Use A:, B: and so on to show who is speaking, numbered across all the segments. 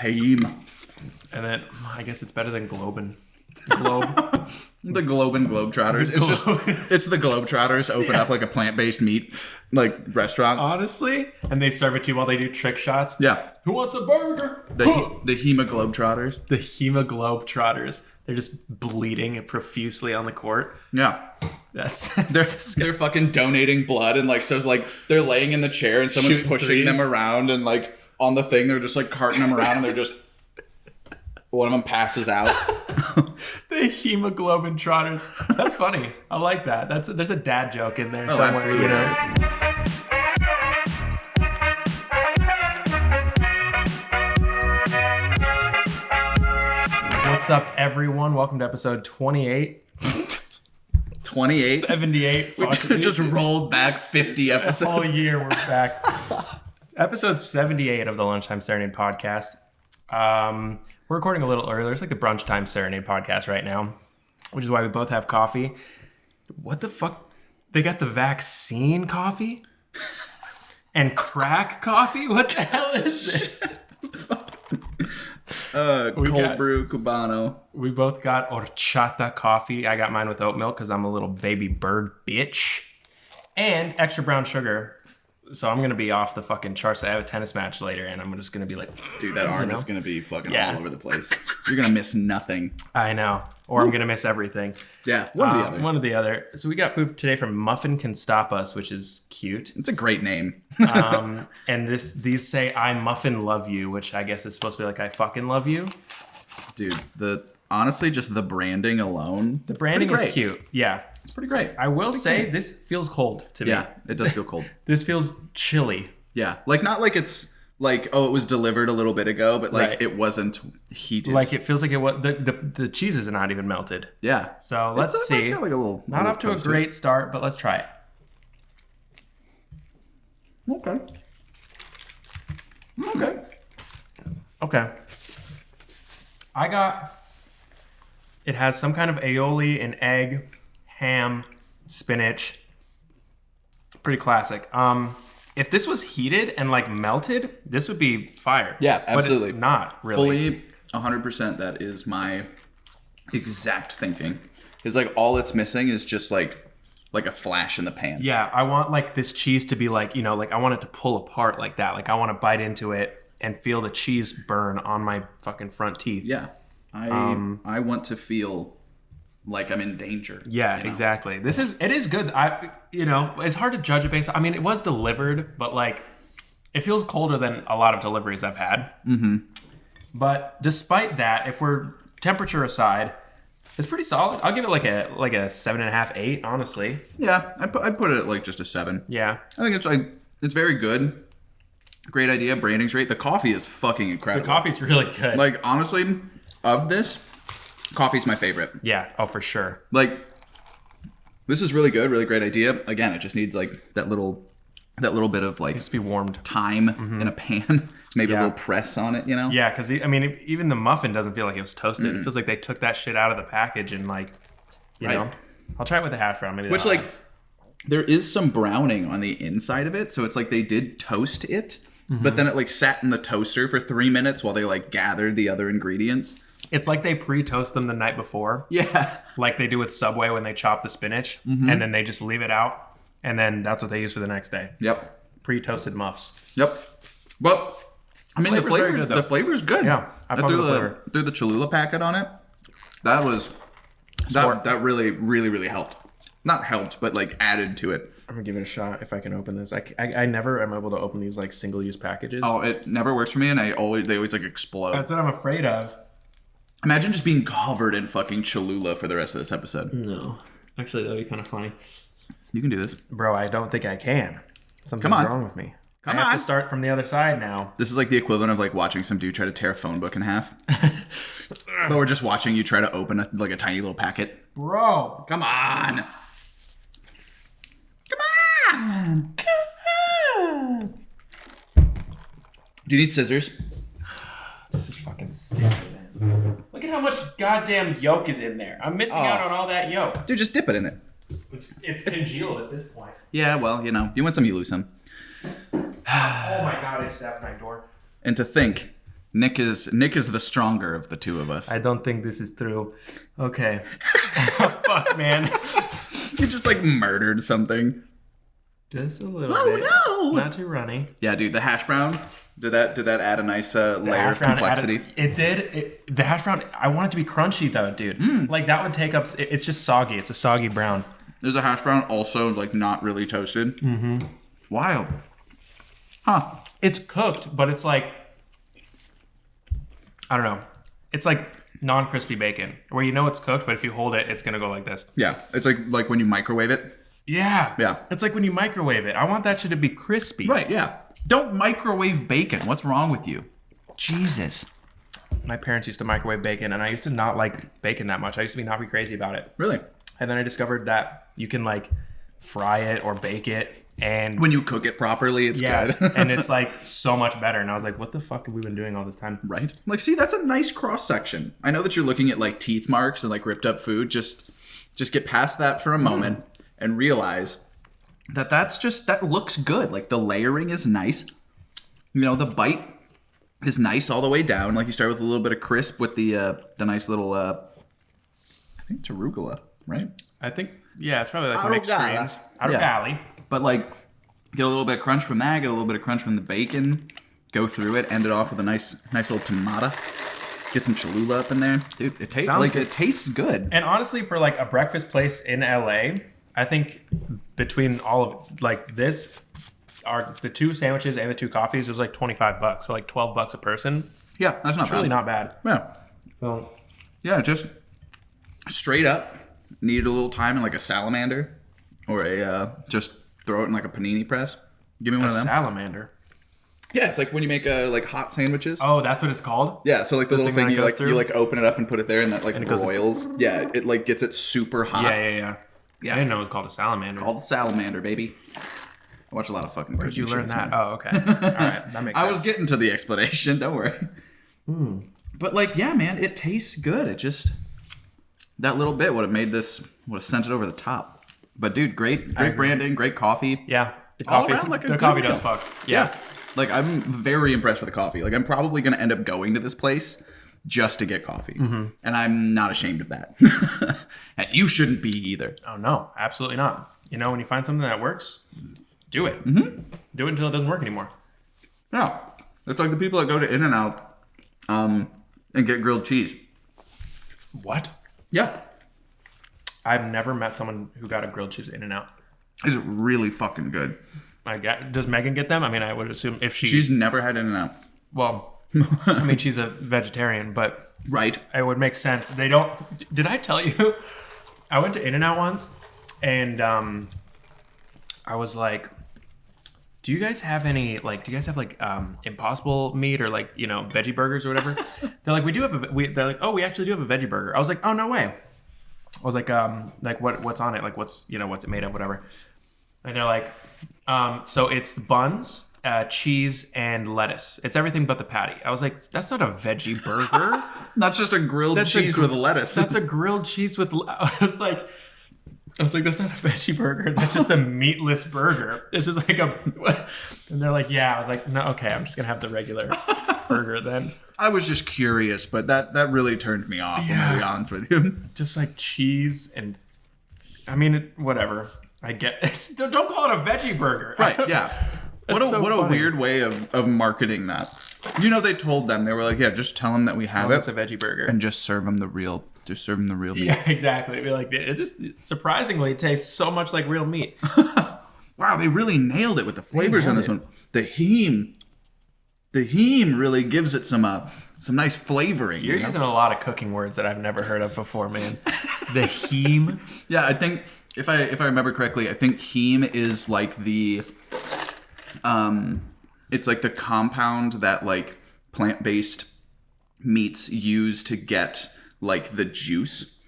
A: Haim.
B: And then I guess it's better than Globin. Globe.
A: The Globin Globetrotters. It's the Globetrotters open up like a plant-based meat restaurant.
B: Honestly. And they serve it to you while they do trick shots.
A: Yeah.
B: Who wants a burger?
A: The Hema Globetrotters.
B: The Hema Globetrotters. They're just bleeding profusely on the court.
A: Yeah.
B: They're
A: They're fucking donating blood and they're laying in the chair and someone's pushing them around and on the thing they're just carting them around and they're just one of them passes out.
B: The Hemoglobin Trotters. That's funny. I like that. There's a dad joke in there somewhere.
A: Absolutely.
B: You know? What's up, everyone? Welcome to episode 28.
A: 28?
B: 78.
A: We just rolled back 50 episodes.
B: The whole year we're back. Episode 78 of the Lunchtime Serenade podcast. We're recording a little earlier. It's like the Brunch Time Serenade podcast right now, which is why we both have coffee. What the fuck? They got the vaccine coffee? And crack coffee? What the hell is this?
A: Cold brew Cubano.
B: We both got horchata coffee. I got mine with oat milk because I'm a little baby bird bitch. And extra brown sugar. So I'm going to be off the fucking charts. I have a tennis match later, and I'm just going to be like...
A: Dude, that arm is going to be fucking all over the place. You're going to miss nothing.
B: I know. Or I'm going to miss everything.
A: Yeah, one or the other.
B: One or the other. So we got food today from Muffin Can Stop Us, which is cute.
A: It's a great name.
B: And these say, I muffin love you, which I guess is supposed to be like, I fucking love you.
A: Dude, honestly, just the branding alone.
B: The branding is cute. Yeah.
A: It's pretty great.
B: I will say this feels cold to me.
A: Yeah, it does feel cold.
B: This feels chilly.
A: Yeah. Not like it's it was delivered a little bit ago, but it wasn't heated.
B: It feels like it was the cheese is not even melted.
A: Yeah.
B: So let's see.
A: It's got a little
B: not off to a great start, but let's try it. Okay. It has some kind of aioli, an egg, ham, spinach. Pretty classic. If this was heated and melted, this would be fire.
A: Yeah, absolutely.
B: But it's not really.
A: Fully 100%. That is my exact thinking. Is all it's missing is just like a flash in the pan.
B: Yeah, I want this cheese to be I want it to pull apart like that. I want to bite into it and feel the cheese burn on my fucking front teeth.
A: Yeah. I want to feel like I'm in danger.
B: Yeah, exactly. It is good. It's hard to judge it based on, it was delivered, but it feels colder than a lot of deliveries I've had.
A: Mm-hmm.
B: But despite that, if we're temperature aside, it's pretty solid. I'll give it like a 7.5, 8, honestly.
A: Yeah, I'd put it at just a 7.
B: Yeah.
A: I think it's very good. Great idea. Branding's great. The coffee is fucking incredible.
B: The coffee's really good.
A: Honestly, of this, coffee's my favorite.
B: Yeah. Oh, for sure.
A: This is really good. Really great idea. Again, it just needs that little bit of
B: it needs to be warmed
A: time in a pan. Maybe a little press on it,
B: Yeah, because even the muffin doesn't feel like it was toasted. Mm-hmm. It feels like they took that shit out of the package and you know. I'll try it with the hash brown. Maybe
A: which there is some browning on the inside of it, so it's they did toast it, but then it sat in the toaster for 3 minutes while they gathered the other ingredients.
B: It's like they pre-toast them the night before.
A: Yeah.
B: Like they do with Subway when they chop the spinach, and then they just leave it out, and then that's what they use for the next day.
A: Yep.
B: Pre-toasted muffs.
A: Yep. Well, the flavor's good.
B: Yeah. I
A: threw the Cholula packet on it. That really, really, really helped. Not helped, but added to it.
B: I'm gonna give it a shot if I can open this. I never am able to open these single-use packages.
A: Oh, it never works for me, and they always explode.
B: That's what I'm afraid of.
A: Imagine just being covered in fucking Cholula for the rest of this episode.
B: No. Actually, that'd be kind of funny.
A: You can do this.
B: Bro, I don't think I can. Something's wrong with me. I have to start from the other side now.
A: This is the equivalent of watching some dude try to tear a phone book in half. But we're just watching you try to open a tiny little packet.
B: Bro.
A: Come on. Do you need scissors?
B: This is fucking stupid, man. Look at how much goddamn yolk is in there. I'm missing out on all that yolk.
A: Dude, just dip it in it.
B: It's congealed at this point.
A: Yeah, well, you win some, you lose some.
B: Oh my god, I stabbed my door.
A: And to think Nick is the stronger of the two of us.
B: I don't think this is true. Okay. Fuck, man.
A: You just like murdered something.
B: Just a little bit. Oh no! Not too runny.
A: Yeah, dude. The hash brown. Did that add a nice layer of complexity?
B: It did. The hash brown. I want it to be crunchy though, dude. Like that would take up. It's just soggy. It's a soggy brown.
A: There's a hash brown also like not really toasted. Mm-hmm. Wild. Huh.
B: It's cooked, but it's like, I don't know. It's like non-crispy bacon, where you know it's cooked, but if you hold it, it's gonna go like this.
A: Yeah, it's like when you microwave it.
B: Yeah.
A: Yeah.
B: It's like when you microwave it. I want that shit to be crispy.
A: Right. Yeah. Don't microwave bacon. What's wrong with you? Jesus.
B: My parents used to microwave bacon, and I used to not like bacon that much. I used to not be crazy about it.
A: Really?
B: And then I discovered that you can like fry it or bake it. And
A: when you cook it properly, it's good.
B: And it's like so much better. And I was like, what the fuck have we been doing all this time?
A: Right. Like, see, that's a nice cross section. I know that you're looking at like teeth marks and like ripped up food. Just get past that for a moment and realize that that looks good. Like the layering is nice. You know, the bite is nice all the way down. Like you start with a little bit of crisp with the nice little, I think it's arugula, right?
B: I think, yeah, it's probably like mixed greens.
A: Arugula.
B: Yeah.
A: But like, get a little bit of crunch from that, get a little bit of crunch from the bacon, go through it, end it off with a nice little tomato. Get some Cholula up in there. Dude, it tastes good.
B: And honestly, for like a breakfast place in LA, I think between all of like this, the two sandwiches and the two coffees, it was like $25. So like $12 a person.
A: Yeah, that's not bad.
B: Really not bad.
A: Yeah.
B: So
A: yeah, just straight up needed a little time in like a salamander or just throw it in like a panini press. Give me one of them.
B: Salamander.
A: Yeah, it's like when you make like hot sandwiches.
B: Oh, that's what it's called?
A: Yeah, so like the little thing you like open it up and put it there and that like broils. Yeah, it like gets it super hot.
B: Yeah. I didn't know it was called a salamander.
A: Called salamander, baby. I watch a lot of fucking
B: Where'd you learn that? Oh, okay. All right, that makes sense.
A: I was getting to the explanation, don't worry. But like, yeah, man, it tastes good. It just, that little bit would have sent it over the top. But dude, great branding, great coffee.
B: Yeah, the coffee,
A: all around, like
B: the coffee does fuck. Yeah.
A: Like, I'm very impressed with the coffee. Like, I'm probably going to end up going to this place just to get coffee. Mm-hmm. And I'm not ashamed of that. And you shouldn't be either.
B: Oh, no. Absolutely not. You know, when you find something that works, do it. Mm-hmm. Do it until it doesn't work anymore.
A: Yeah. It's like the people that go to In-N-Out and get grilled cheese.
B: What?
A: Yeah.
B: I've never met someone who got a grilled cheese In-N-Out.
A: It's really fucking good.
B: Does Megan get them? I mean, I would assume if
A: she's never had In-N-Out.
B: Well, I mean, she's a vegetarian, but
A: right,
B: it would make sense. They don't. Did I tell you? I went to In-N-Out once, and I was like, "Do you guys have any like? Do you guys have like Impossible meat or like veggie burgers or whatever?" They're like, "We do have They're like, "Oh, we actually do have a veggie burger." I was like, "Oh, no way." I was like what's on it? Like what's it made of? Whatever. And they're like, so it's the buns, cheese, and lettuce. It's everything but the patty. I was like, that's not a veggie burger.
A: That's just a grilled cheese with lettuce.
B: That's a grilled cheese with. I was like, that's not a veggie burger. That's just a meatless burger. It's just like a. And they're like, yeah. I was like, no, okay. I'm just gonna have the regular burger then.
A: I was just curious, but that really turned me off. Yeah. To be honest with you,
B: just like cheese and. I mean, whatever. I get it. Don't call it a veggie burger.
A: Right, yeah. What a weird way of marketing that. They told them, they were like, yeah, just tell them that we have it.
B: It's a veggie burger.
A: And just serve them the real meat.
B: Yeah, exactly. It'd be like, it just surprisingly tastes so much like real meat.
A: Wow, they really nailed it with the flavors on this one. The heme really gives it some nice flavoring.
B: You're using a lot of cooking words that I've never heard of before, man. The heme?
A: Yeah, I think if I remember correctly, I think heme is like the it's like the compound that like plant-based meats use to get like the juice.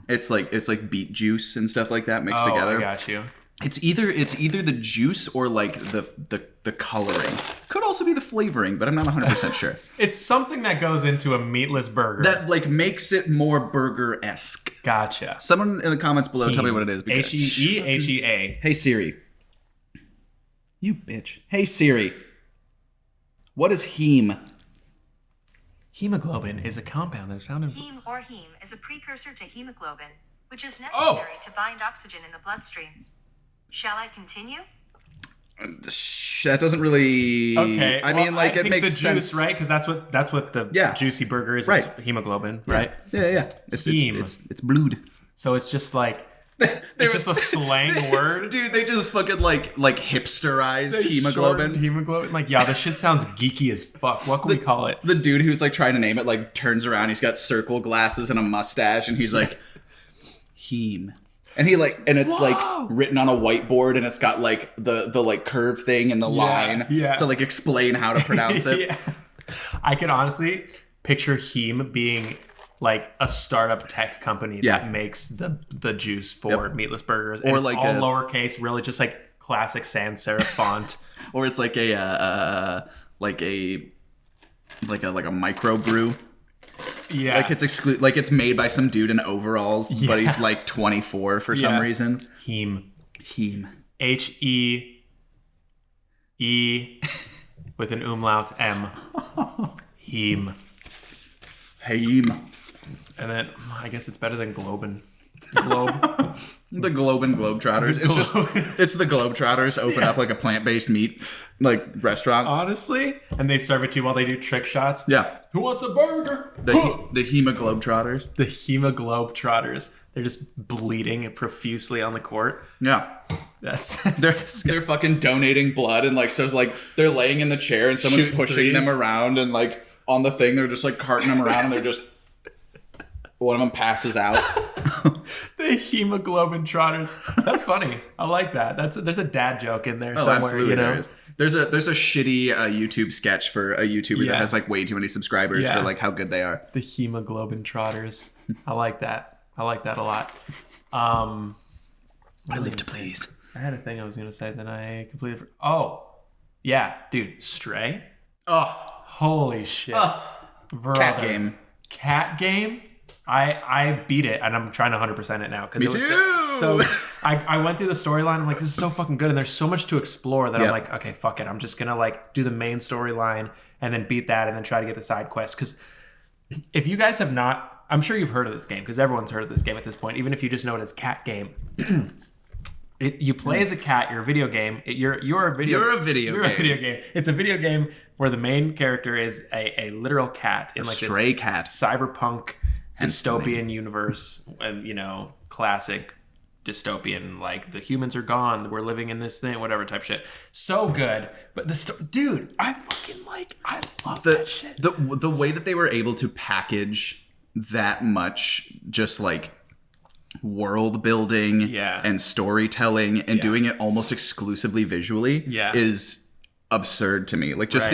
A: It's like beet juice and stuff like that mixed together.
B: I got you.
A: It's either the juice or like the coloring. Could also be the flavoring, but I'm not 100% sure.
B: It's something that goes into a meatless burger.
A: That like makes it more burger-esque.
B: Gotcha.
A: Someone in the comments below tell me what it is.
B: Hehea.
A: Hey Siri. You bitch. Hey Siri. What is heme?
B: Hemoglobin is a compound that is found in...
C: Heme or heme is a precursor to hemoglobin, which is necessary to bind oxygen in the bloodstream. Shall I continue?
A: That doesn't really...
B: Okay.
A: I mean, like, it makes
B: the
A: sense.
B: juice, right? Because that's what the juicy burger is.
A: Right.
B: It's hemoglobin, right?
A: Yeah. It's blood.
B: So it's just like... It's just a slang word.
A: Dude, they just fucking like hipsterized hemoglobin.
B: Hemoglobin. Like, yeah, the shit sounds geeky as fuck. What can we call it?
A: The dude who's like trying to name it like turns around. He's got circle glasses and a mustache, and he's like, heme. And he like, and it's like written on a whiteboard, and it's got like the like curve thing and the line to like explain how to pronounce it.
B: Yeah. I can honestly picture heme being like a startup tech company that makes the juice for meatless burgers, and
A: or
B: it's
A: like
B: all lowercase, really just like classic sans serif font,
A: or it's like a microbrew.
B: Yeah,
A: like it's like it's made by some dude in overalls, but he's like 24 for some reason.
B: Heme. HEE with an umlaut M. Heme. And then I guess it's better than Globin. Globe.
A: The Globin Globetrotters. It's the Globetrotters open up like a plant-based meat like restaurant.
B: Honestly, and they serve it to you while they do trick shots.
A: Yeah.
B: Who wants a burger?
A: The Hema Globetrotters.
B: The Hema Globetrotters. They're just bleeding profusely on the court.
A: Yeah.
B: They're
A: they're fucking donating blood, and like so like they're laying in the chair and someone's pushing them around, and like on the thing they're just like carting them around, and they're just one of them passes out.
B: The hemoglobin trotters. That's funny. I like that. There's a dad joke in there somewhere.
A: Absolutely,
B: you know?
A: there is. There's a shitty YouTube sketch for a YouTuber that has like way too many subscribers for like how good they are.
B: The hemoglobin trotters. I like that. I like that a lot. I
A: live to please.
B: I had a thing I was gonna say that I completely. Oh, yeah, dude, Stray.
A: Oh,
B: holy shit! Cat game. I beat it, and I'm trying to 100% it now because it was so. I went through the storyline. I'm like, this is so fucking good, and there's so much to explore that I'm like, okay, fuck it. I'm just gonna like do the main storyline and then beat that, and then try to get the side quest. Because if you guys have not, I'm sure you've heard of this game because everyone's heard of this game at this point. Even if you just know it as Cat Game. You play as a cat. You're a video game. You're a video game. It's a video game where the main character is a literal cat in like
A: stray cat,
B: cyberpunk dystopian universe, and classic dystopian, like the humans are gone, we're living in this thing, whatever type shit. So good, but dude, I love that shit.
A: The way that they were able to package that much, just like world building and storytelling and doing it almost exclusively visually is absurd to me. Like just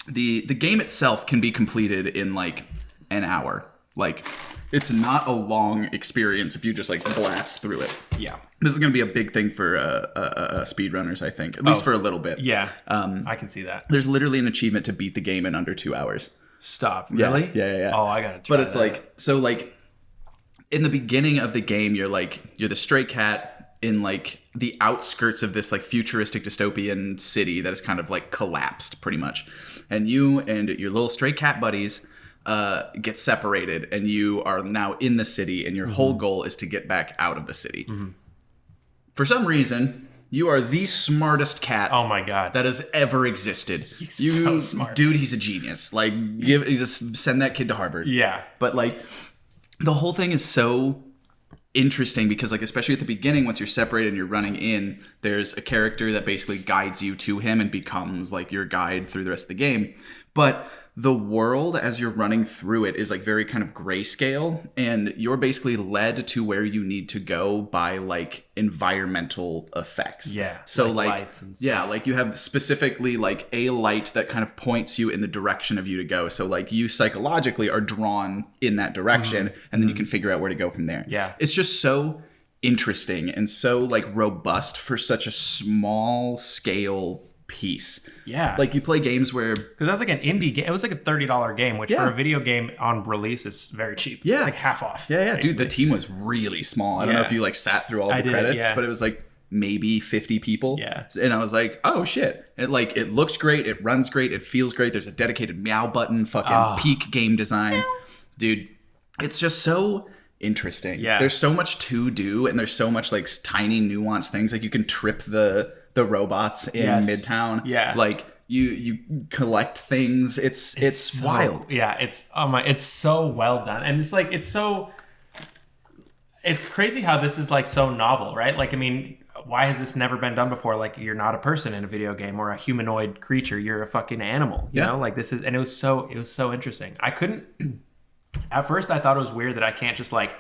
A: the game itself can be completed in like an hour. Like it's not a long experience if you just like blast through it.
B: Yeah.
A: This is going to be a big thing for speedrunners, I think, at least for a little bit.
B: Yeah. I can see that.
A: There's literally an achievement to beat the game in under 2 hours.
B: Stop. Really?
A: Yeah.
B: Oh, I got to try
A: But it's like in the beginning of the game, you're the stray cat in like the outskirts of this like futuristic dystopian city that is kind of like collapsed pretty much. And you and your little stray cat buddies get separated, and you are now in the city, and your whole goal is to get back out of the city. For some reason, you are the smartest cat
B: oh my god
A: that has ever existed.
B: He's so smart.
A: Dude, he's a genius. Like just send that kid to Harvard.
B: Yeah.
A: But like the whole thing is so interesting because like especially at the beginning, once you're separated and you're running in, there's a character that basically guides you to him and becomes like your guide through the rest of the game. But the world as you're running through it is like very kind of grayscale, and you're basically led to where you need to go by like environmental effects.
B: Yeah.
A: So like
B: lights and stuff.
A: Yeah, like you have specifically like a light that kind of points you in the direction of you to go. So like you psychologically are drawn in that direction, and then you can figure out where to go from there.
B: Yeah.
A: It's just so interesting and so like robust for such a small scale piece.
B: Yeah.
A: Like you play games where
B: because that was like an indie game. It was like a $30 game, which for a video game on release is very cheap.
A: Yeah.
B: It's like half off.
A: Yeah. Dude, the team was really small. I don't know if you like sat through all the credits, but it was like maybe 50 people.
B: Yeah.
A: And I was like, oh shit. And like, it looks great. It runs great. It feels great. There's a dedicated meow button, fucking peak game design. Dude, it's just so interesting.
B: Yeah.
A: There's so much to do, and there's so much like tiny nuanced things. Like you can trip the robots in Midtown.
B: Yeah.
A: Like you collect things. It's
B: so,
A: wild.
B: Yeah, it's so well done. And it's like it's crazy how this is like so novel, right? Like, I mean, why has this never been done before? Like, you're not a person in a video game or a humanoid creature. You're a fucking animal. You know, like this is, and it was so interesting. I couldn't. At first, I thought it was weird that I can't just like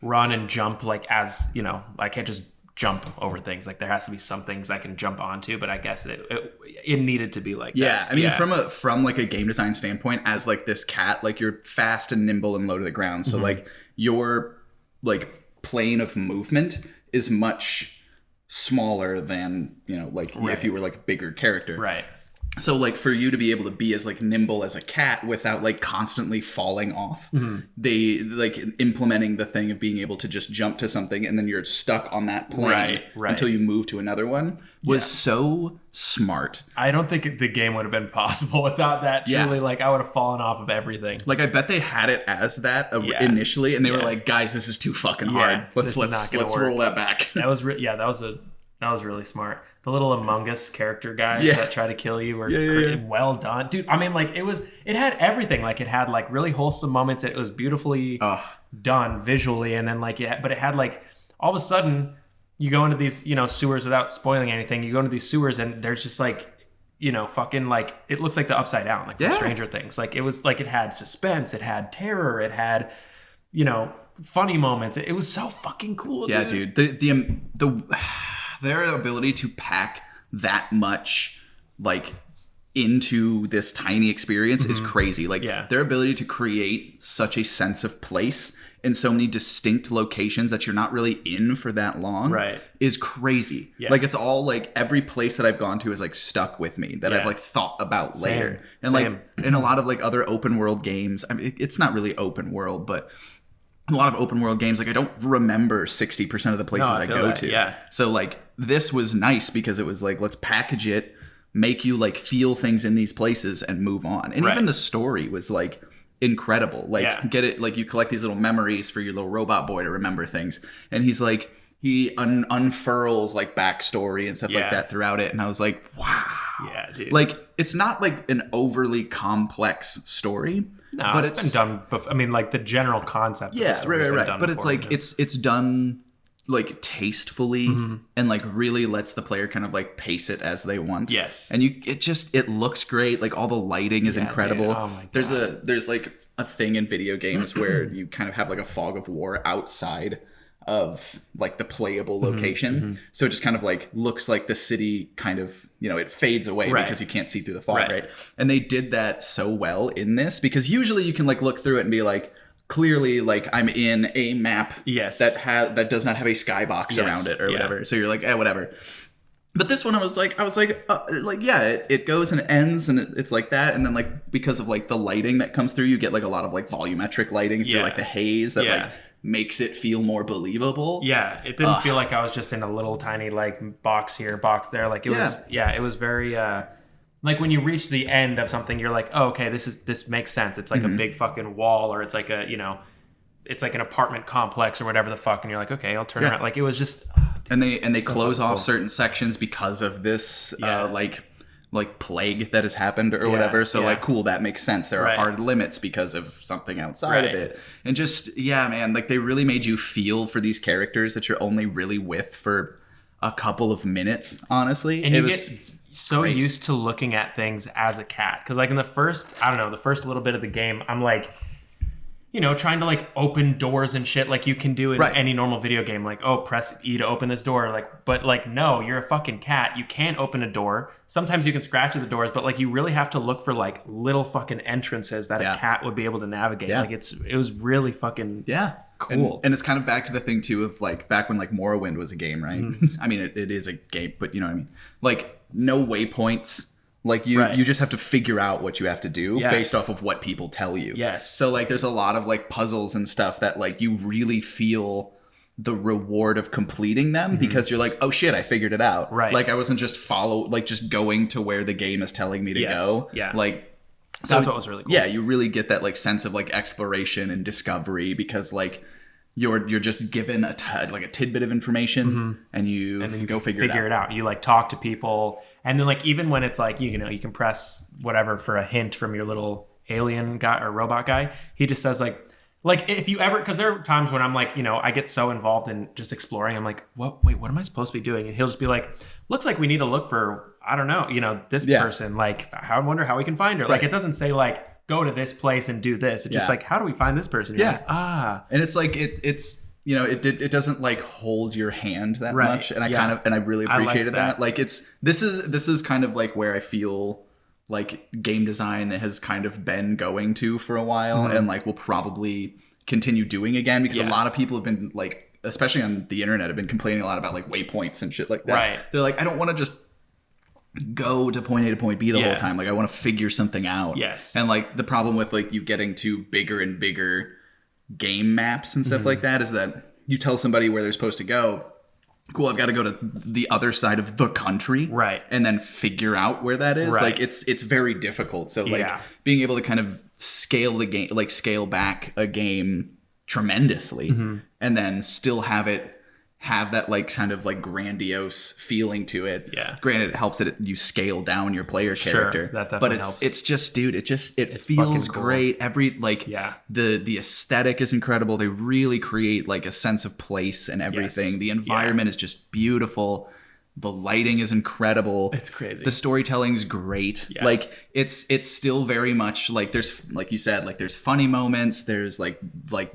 B: run and jump like as, you know, I can't just jump over things. Like there has to be some things I can jump onto, but I guess it needed to be like that.
A: I mean, from like a game design standpoint, as like this cat, like you're fast and nimble and low to the ground. So like your like plane of movement is much smaller than, you know, like if you were like a bigger character.
B: Right.
A: So like for you to be able to be as like nimble as a cat without like constantly falling off, they like implementing the thing of being able to just jump to something and then you're stuck on that plane until you move to another one was so smart.
B: I don't think the game would have been possible without that. Truly, like I would have fallen off of everything.
A: Like I bet they had it as that initially, and they were like, "Guys, this is too fucking hard. Let's roll that back."
B: That was that was really smart. The little Among Us character guys that try to kill you were well done. Dude, I mean, like, it had everything. Like, it had, like, really wholesome moments. It was beautifully done visually. And then, like, but it had, like, all of a sudden, you go into these, you know, sewers without spoiling anything. You go into these sewers, and there's just, like, you know, fucking, like, it looks like the Upside Down, like, from Stranger Things. Like, it was, like, it had suspense. It had terror. It had, you know, funny moments. It was so fucking cool, dude.
A: The their ability to pack that much like into this tiny experience is crazy. Like their ability to create such a sense of place in so many distinct locations that you're not really in for that long is crazy. Like it's all like every place that I've gone to is like stuck with me that I've like thought about later. And like in a lot of like other open world games, I mean, it's not really open world, but a lot of open world games, like I don't remember 60% of the places I go to.
B: Yeah.
A: So like this was nice because it was like, let's package it, make you like feel things in these places and move on. And even the story was like incredible. Like get it, like you collect these little memories for your little robot boy to remember things. And he's like, he unfurls like backstory and stuff like that throughout it. And I was like, wow.
B: Yeah, dude.
A: Like it's not like an overly complex story.
B: No, but it's been done before. I mean, like the general concept.
A: Yeah, right. But it's like it's done like tastefully and like really lets the player kind of like pace it as they want.
B: Yes.
A: And it looks great. Like all the lighting is incredible.
B: Dude. Oh my God.
A: There's like a thing in video games where you kind of have like a fog of war outside of like the playable location. So it just kind of like looks like the city kind of, you know, it fades away because you can't see through the fog, right? And they did that so well in this because usually you can like look through it and be like, clearly like I'm in a map that does not have a skybox around it or whatever. So you're like, whatever. But this one I was like, it goes and it ends and it's like that. And then like, because of like the lighting that comes through, you get like a lot of like volumetric lighting through like the haze that like makes it feel more believable.
B: Yeah. It didn't feel like I was just in a little tiny like box here, box there. Like it was, it was very, like when you reach the end of something, you're like, oh, okay, this makes sense. It's like a big fucking wall or it's like a, you know, it's like an apartment complex or whatever the fuck. And you're like, okay, I'll turn around. Like it was just,
A: and they so close off certain sections because of this like plague that has happened or whatever. So like, cool, that makes sense. There are hard limits because of something outside of it. And just, man, like they really made you feel for these characters that you're only really with for a couple of minutes, honestly.
B: And you get so used to looking at things as a cat. Cause like in the first little bit of the game, I'm like, you know, trying to like open doors and shit like you can do in any normal video game. Like, oh, press E to open this door. Like, but like, no, you're a fucking cat. You can't open a door. Sometimes you can scratch at the doors, but like you really have to look for like little fucking entrances that a cat would be able to navigate. Like it was really fucking cool.
A: And it's kind of back to the thing too of like back when like Morrowind was a game, right? I mean, it is a game, but you know what I mean? Like no waypoints. Like you just have to figure out what you have to do based off of what people tell you.
B: Yes.
A: So like there's a lot of like puzzles and stuff that like you really feel the reward of completing them because you're like, oh shit, I figured it out.
B: Right.
A: Like I wasn't just just going to where the game is telling me to go.
B: Yeah.
A: Like
B: So that's what was really cool.
A: Yeah, you really get that like sense of like exploration and discovery because like you're just given a tidbit of information and then you go figure it out.
B: You like talk to people, and then like even when it's like you can press whatever for a hint from your little alien guy or robot guy, he just says like if you ever, because there are times when I'm like, I get so involved in just exploring, I'm like, what am I supposed to be doing? And he'll just be like, looks like we need to look for, I don't know, this person, like I wonder how we can find her.
A: Right.
B: Like it doesn't say like go to this place and do this. It's just like, how do we find this person? You're like,
A: and it's like it's it doesn't like hold your hand that much, and I really appreciated that. Like this is kind of like where I feel like game design has kind of been going to for a while, and like will probably continue doing again because a lot of people have been like, especially on the internet, have been complaining a lot about like waypoints and shit like that.
B: Right.
A: They're like, I don't want to just go to point A to point B the whole time. Like I want to figure something out.
B: Yes.
A: And like the problem with like you getting to bigger and bigger game maps and stuff like that is that you tell somebody where they're supposed to go. Cool, I've got to go to the other side of the country,
B: right,
A: and then figure out where that is.
B: Right.
A: Like it's very difficult. So like being able to kind of scale the game, like scale back a game tremendously, and then still have that like kind of like grandiose feeling to it. Yeah. Granted, it helps that you scale down your player character.
B: That definitely helps.
A: It's just, dude, it feels great.
B: Cool.
A: The aesthetic is incredible. They really create like a sense of place and everything. Yes. The environment is just beautiful. The lighting is incredible.
B: It's crazy.
A: The storytelling is great. Yeah. Like it's still very much like there's, like you said, like there's funny moments. There's like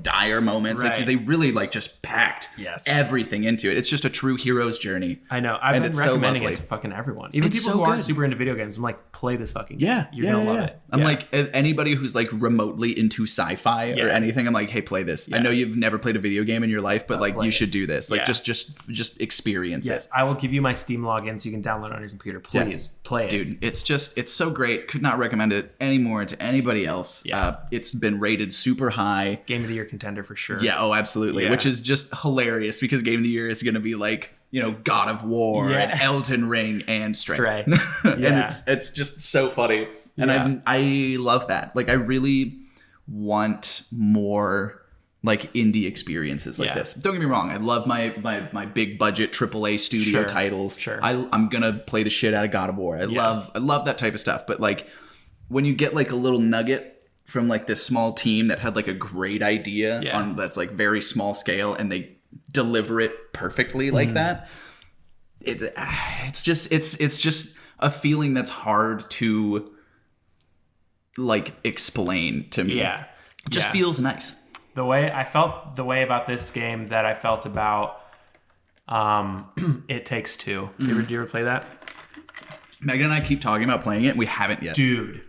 A: dire moments.
B: Right.
A: Like they really like just packed everything into it. It's just a true hero's journey.
B: I know. I've been recommending it to fucking everyone. Even people who aren't super into video games. I'm like, play this fucking game.
A: Yeah.
B: You're gonna love it.
A: I'm like, anybody who's like remotely into sci-fi or anything, I'm like, hey, play this. I know you've never played a video game in your life, but like you should do this. Like just experience it.
B: Yes, I will give you my Steam login so you can download it on your computer. Please play it.
A: Dude, it's so great. Could not recommend it anymore to anybody else. Yeah. It's been rated super high.
B: Game of the Year contender for sure.
A: Yeah, oh, absolutely. Yeah. Which is just hilarious because Game of the Year is going to be like, God of War and Elden Ring and Stray. And it's just so funny. And I love that. Like I really want more like indie experiences like this. Don't get me wrong. I love my big budget AAA studio titles.
B: Sure.
A: I'm going to play the shit out of God of War. I love that type of stuff. But like when you get like a little nugget from like this small team that had like a great idea on that's like very small scale and they deliver it perfectly like that, it's just a feeling that's hard to like explain to me.
B: Yeah.
A: It just feels nice.
B: The way about this game that I felt about It Takes Two. Did you ever play that?
A: Megan and I keep talking about playing it, and we haven't yet.
B: Dude,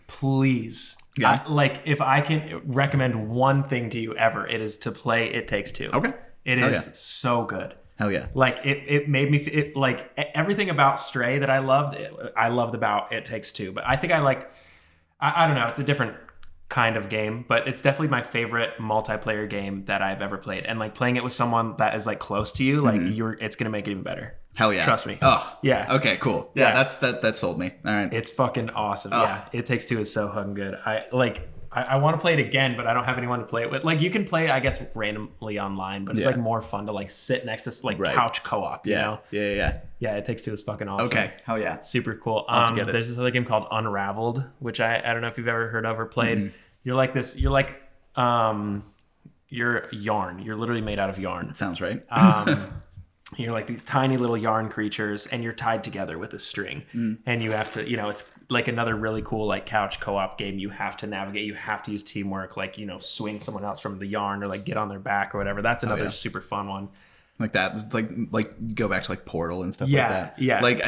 B: please. Yeah. If I can recommend one thing to you ever, it is to play It Takes Two.
A: Okay.
B: It is so good.
A: Hell yeah.
B: Like it made me like everything about Stray that I loved about It Takes Two. But I think I liked, I don't know, it's a different kind of game, but it's definitely my favorite multiplayer game that I've ever played. And like playing it with someone that is like close to you, like it's gonna make it even better.
A: Hell yeah.
B: Trust me.
A: Oh
B: yeah.
A: Okay, cool. Yeah. That sold me. All right.
B: It's fucking awesome. Oh. Yeah. It Takes Two is so fucking good. I want to play it again, but I don't have anyone to play it with. Like you can play, I guess, randomly online, but it's like more fun to like sit next to like couch co-op, you know?
A: Yeah.
B: Yeah, It Takes Two is fucking awesome.
A: Okay. Hell yeah.
B: Super cool. There's this other game called Unraveled, which I don't know if you've ever heard of or played. Mm-hmm. You're yarn. You're literally made out of yarn.
A: Sounds right.
B: You're like these tiny little yarn creatures and you're tied together with a string. And you have to, it's like another really cool like couch co-op game. You have to navigate, you have to use teamwork, like, swing someone else from the yarn or like get on their back or whatever. That's another super fun one.
A: Like that, like go back to like Portal and stuff like that.
B: Yeah.
A: Like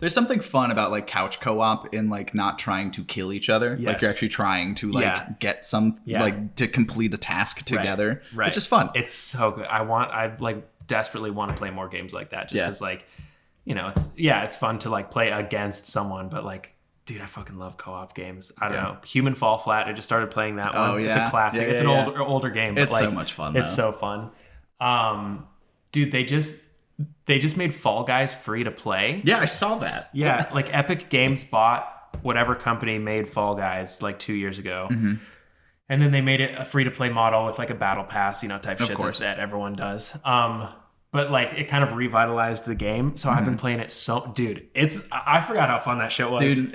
A: there's something fun about like couch co-op in like not trying to kill each other. Yes. Like you're actually trying to like get some like to complete a task together. Right. It's just fun.
B: It's so good. I like desperately want to play more games like that just because like, it's fun to like play against someone, but like, dude, I fucking love co-op games. I don't know. Human Fall Flat. I just started playing that one. It's a classic. It's an older game. But
A: it's so much fun.
B: It's so fun. Dude, they just made Fall Guys free to play.
A: Yeah, I saw that.
B: Yeah, like Epic Games bought whatever company made Fall Guys like 2 years ago.
A: Mm-hmm.
B: And then they made it a free to play model with like a battle pass, type shit that everyone does. But like it kind of revitalized the game. So I've been playing it dude, I forgot how fun that shit was.
A: Dude,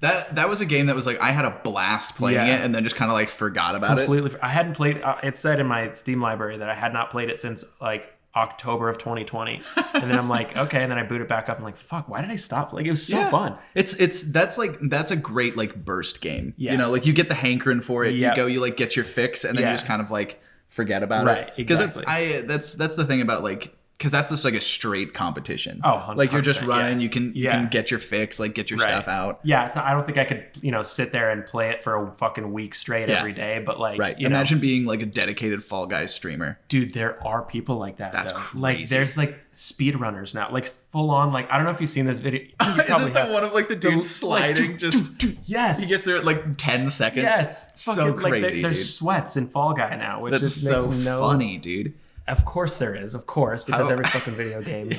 A: that was a game that was like, I had a blast playing it and then just kind of like forgot about it.
B: I hadn't played, it said in my Steam library that I had not played it since like October of 2020. And then I'm like, okay. And then I boot it back up. I'm like, fuck, why did I stop? Like, it was so fun.
A: That's a great like burst game.
B: Yeah.
A: Like you get the hankering for it. You go, you like get your fix and then you just kind of like forget about it.
B: Right, exactly.
A: Because that's the thing about like, because that's just like a straight competition.
B: Oh, 100%,
A: like you're just running, you can get your fix, like get your stuff out.
B: Yeah, I don't think I could, sit there and play it for a fucking week straight every day. But like,
A: imagine being like a dedicated Fall Guys streamer.
B: Dude, there are people like that.
A: That's
B: though.
A: crazy.
B: Like, there's like speedrunners now, like full on. Like, I don't know if you've seen this video.
A: Isn't that one of like the dudes sliding?
B: Like,
A: just
B: yes,
A: he gets there at like 10 seconds.
B: Yes,
A: so
B: fucking,
A: crazy.
B: Like, there's
A: dude.
B: Sweats in Fall Guy now, which
A: that's
B: just
A: so
B: makes
A: funny, dude.
B: Of course there is, because every fucking video game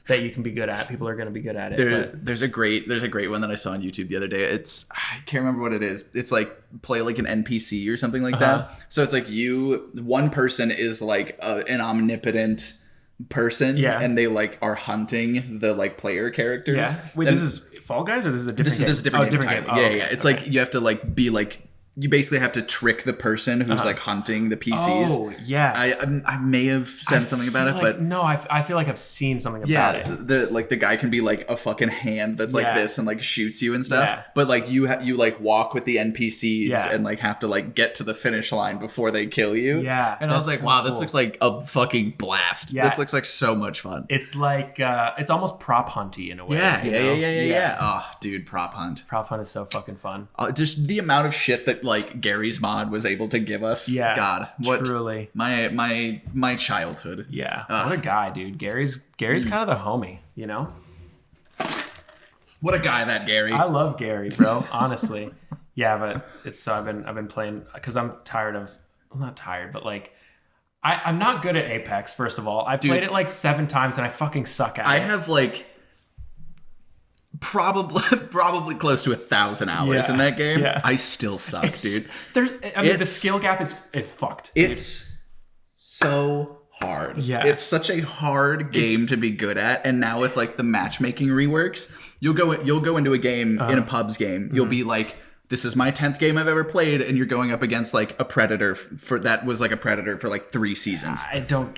B: that you can be good at, people are going to be good at it.
A: There's a great one that I saw on YouTube the other day. I can't remember what it is. It's like play like an NPC or something like that. So it's like one person is like an omnipotent person, and they like are hunting the like player characters.
B: Yeah. Wait, this is Fall Guys or this is a different game?
A: This is a different game.
B: game.
A: Yeah. It's like you have to like be like. You basically have to trick the person who's like hunting the PCs.
B: Oh, yeah.
A: I may have said something about it, but
B: no, I feel like I've seen something about it.
A: The guy can be like a fucking hand that's like this and like shoots you and stuff.
B: Yeah.
A: But like you like walk with the NPCs and like have to like get to the finish line before they kill you.
B: Yeah.
A: And I was like, wow, this looks like a fucking blast.
B: Yeah.
A: This looks like so much fun.
B: It's like it's almost prop hunty in a way.
A: Yeah. Oh, dude, prop hunt.
B: Prop hunt is so fucking fun.
A: Just the amount of shit that like Gary's mod was able to give us.
B: Yeah.
A: God, what
B: truly
A: my childhood.
B: Yeah. What a guy, dude. Gary's kind of the homie,
A: What a guy, that Gary.
B: I love Gary, bro. Honestly. Yeah, but I've been playing because I'm tired of. I'm not tired, but like I'm not good at Apex. First of all, I've played it like 7 times and I fucking suck at it.
A: I have like probably close to 1,000 hours in that game. Yeah. I still suck, dude.
B: The skill gap is fucked.
A: It's so hard.
B: Yeah.
A: It's such a hard game to be good at. And now with like the matchmaking reworks, you'll go into a game in a pubs game. You'll be like, this is my 10th game I've ever played, and you're going up against like a Predator that was like a Predator for like 3 seasons.
B: I don't.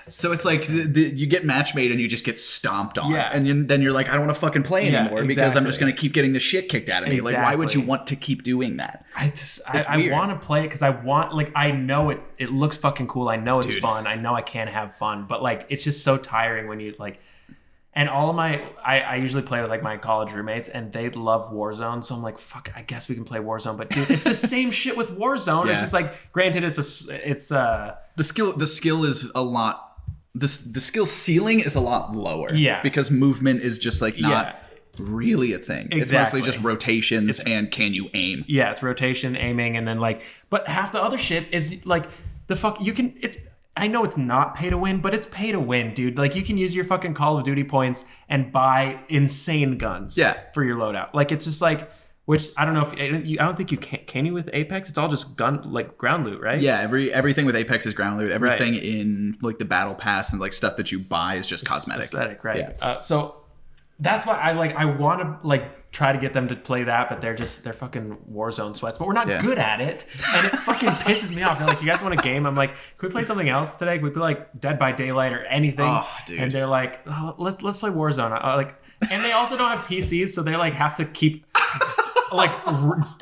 A: So it's like you get match made and you just get stomped on.
B: Yeah.
A: And then you're like, I don't want to fucking play anymore because I'm just going to keep getting the shit kicked out of me. Like, why would you want to keep doing that?
B: I want to play it because I know it looks fucking cool. I know it's fun. I know I can have fun, but like it's just so tiring when you like. And all of I usually play with like my college roommates and they love Warzone. So I'm like, fuck, I guess we can play Warzone. But dude, it's the same shit with Warzone. Yeah. It's just like, granted, the
A: skill is a lot, the skill ceiling is a lot lower.
B: Yeah.
A: Because movement is just like not really a thing.
B: Exactly.
A: It's mostly just rotations and can you aim?
B: Yeah, it's rotation, aiming, and then like, but half the other shit is like I know it's not pay to win, but it's pay to win, dude. Like you can use your fucking Call of Duty points and buy insane guns for your loadout. Like it's just like, which I don't know if I don't think you can you with Apex. It's all just ground loot, right?
A: Yeah, everything with Apex is ground loot. Everything in like the battle pass and like stuff that you buy is just cosmetic.
B: Aesthetic, right?
A: Yeah.
B: So that's why I want to like try to get them to play that, but they're fucking Warzone sweats. But we're not good at it, and it fucking pisses me off. They're like, "You guys want a game?" I'm like, "Can we play something else today? Can we play like Dead by Daylight or anything?"
A: Oh, dude.
B: And they're like, "Oh, let's play Warzone." And they also don't have PCs, so they like have to keep like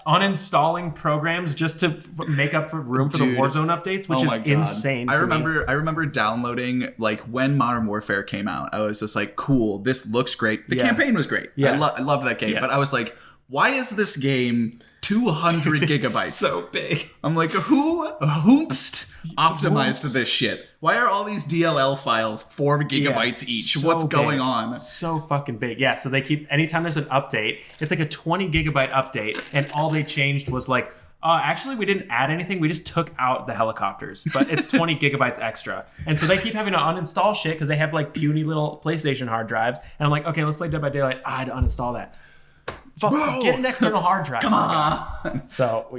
B: uninstalling programs just to make up for room for the Warzone updates, which is insane.
A: I remember downloading like when Modern Warfare came out. I was just like, cool, this looks great. The campaign was great. I loved that game, but I was like, why is this game 200 gigabytes?
B: So big.
A: I'm like, who optimized this shit? Why are all these DLL files 4 gigabytes each?
B: So
A: What's
B: big.
A: going on?
B: So fucking big. Yeah, so they keep, anytime there's an update, it's like a 20 gigabyte update, and all they changed was like, Actually, we didn't add anything. We just took out the helicopters, but it's 20 gigabytes extra. And so they keep having to uninstall shit because they have like puny little PlayStation hard drives. And I'm like, okay, let's play Dead by Daylight. I had to uninstall that. Fuck, get an external hard drive.
A: Come on.
B: So,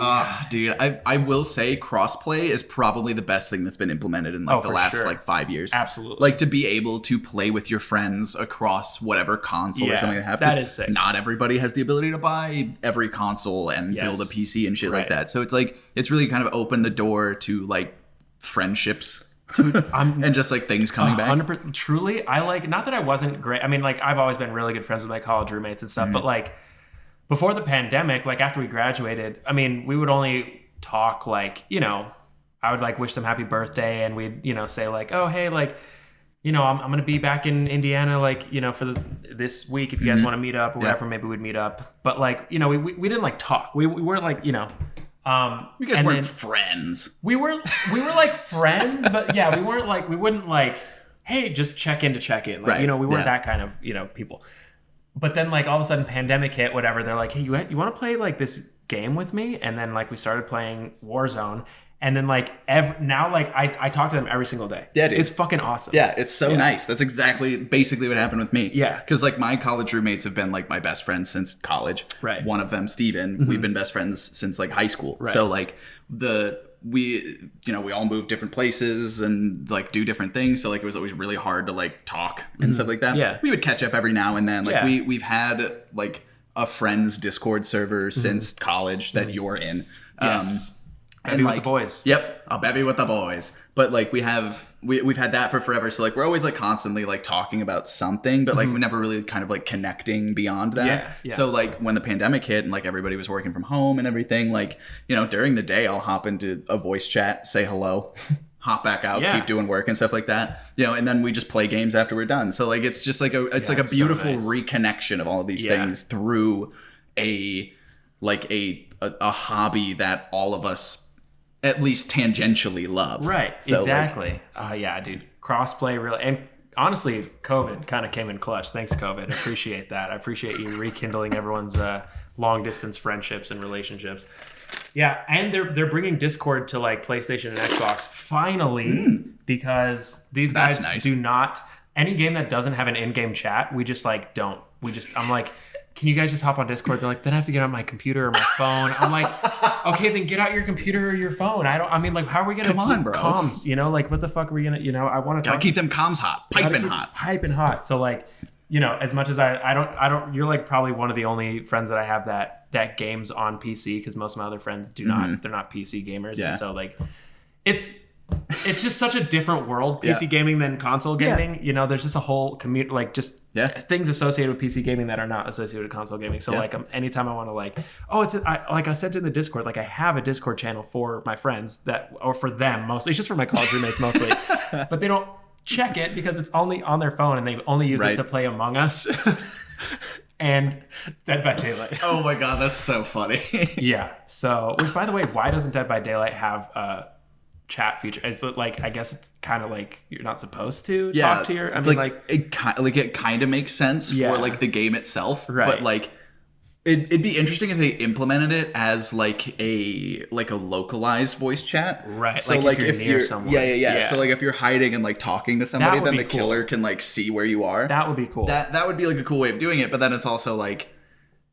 A: dude, I will say crossplay is probably the best thing that's been implemented in like the last like 5 years.
B: Absolutely.
A: Like to be able to play with your friends across whatever console or something they have.
B: That is sick.
A: Not everybody has the ability to buy every console and build a PC and shit like that. So it's like, it's really kind of opened the door to like friendships. Dude, and just like things coming back.
B: Truly, I like, not that I wasn't great. I mean, like I've always been really good friends with my college roommates and stuff, but like, before the pandemic, like after we graduated, I mean, we would only talk like, you know, I would like wish them happy birthday and we'd, you know, say like, oh, hey, like, you know, I'm going to be back in Indiana, like, you know, for this week, if you guys want to meet up or whatever, maybe we'd meet up. But like, you know, we didn't like talk. We were like, you know,
A: you guys weren't friends.
B: We were like friends, but yeah, we wouldn't like, hey, just check in to check in. Like, you know, we weren't that kind of, you know, people. But then, like, all of a sudden, pandemic hit, whatever. They're like, hey, you want to play, like, this game with me? And then, like, we started playing Warzone. And then, like, now, like, I talk to them every single day.
A: Yeah, dude.
B: It's fucking awesome.
A: Yeah, it's so nice. That's basically what happened with me.
B: Yeah.
A: Because, like, my college roommates have been, like, my best friends since college.
B: Right.
A: One of them, Steven, we've been best friends since, like, high school.
B: Right.
A: So, like, we all move different places and like do different things, so like it was always really hard to like talk and stuff like that.
B: Yeah,
A: we would catch up every now and then. Like we've had like a friend's Discord server since college that you're in.
B: Yes.
A: And
B: with the boys.
A: Yep, I'll bevy with the boys. But like we've had that for forever. So like we're always like constantly like talking about something, but like we never really kind of like connecting beyond that.
B: Yeah.
A: So like when the pandemic hit and like everybody was working from home and everything, like, you know, during the day I'll hop into a voice chat, say hello, hop back out, keep doing work and stuff like that. You know, and then we just play games after we're done. So like it's just like it's like a beautiful reconnection of all of these things through a hobby that all of us at least tangentially love.
B: Right. So exactly. Yeah, dude. Crossplay really, and honestly, COVID kind of came in clutch. Thanks, COVID. I appreciate that. I appreciate you rekindling everyone's long distance friendships and relationships. Yeah, and they're bringing Discord to like PlayStation and Xbox finally because these guys do not, any game that doesn't have an in-game chat, we just like don't. I'm like, can you guys just hop on Discord? They're like, then I have to get on my computer or my phone. I'm like, okay, then get out your computer or your phone. I mean, like, how are we going to do comms? You know, like, what the fuck are we going to, you know, I want to
A: keep them comms hot, piping hot.
B: So like, you know, as much as I don't, you're like probably one of the only friends that I have that games on PC, because most of my other friends do not, they're not PC gamers. And so like, it's just such a different world, PC gaming, than console gaming. You know, there's just a whole community, like just things associated with PC gaming that are not associated with console gaming. So like anytime I want to like, like I said in the Discord, like I have a Discord channel for my friends or for them mostly. It's just for my college roommates mostly, but they don't check it because it's only on their phone and they only use it to play Among Us and Dead by Daylight.
A: Oh my God, that's so funny.
B: Yeah. So, which by the way, why doesn't Dead by Daylight have chat feature? Is it like, I guess it's kind of like you're not supposed to talk to your, I mean, like
A: it kind of makes sense for like the game itself, but like it'd be interesting if they implemented it as like a localized voice chat,
B: right?
A: So like if you're someone, so like if you're hiding and like talking to somebody, then the killer can like see where you are.
B: That would be cool.
A: That would be like a cool way of doing it, but then it's also like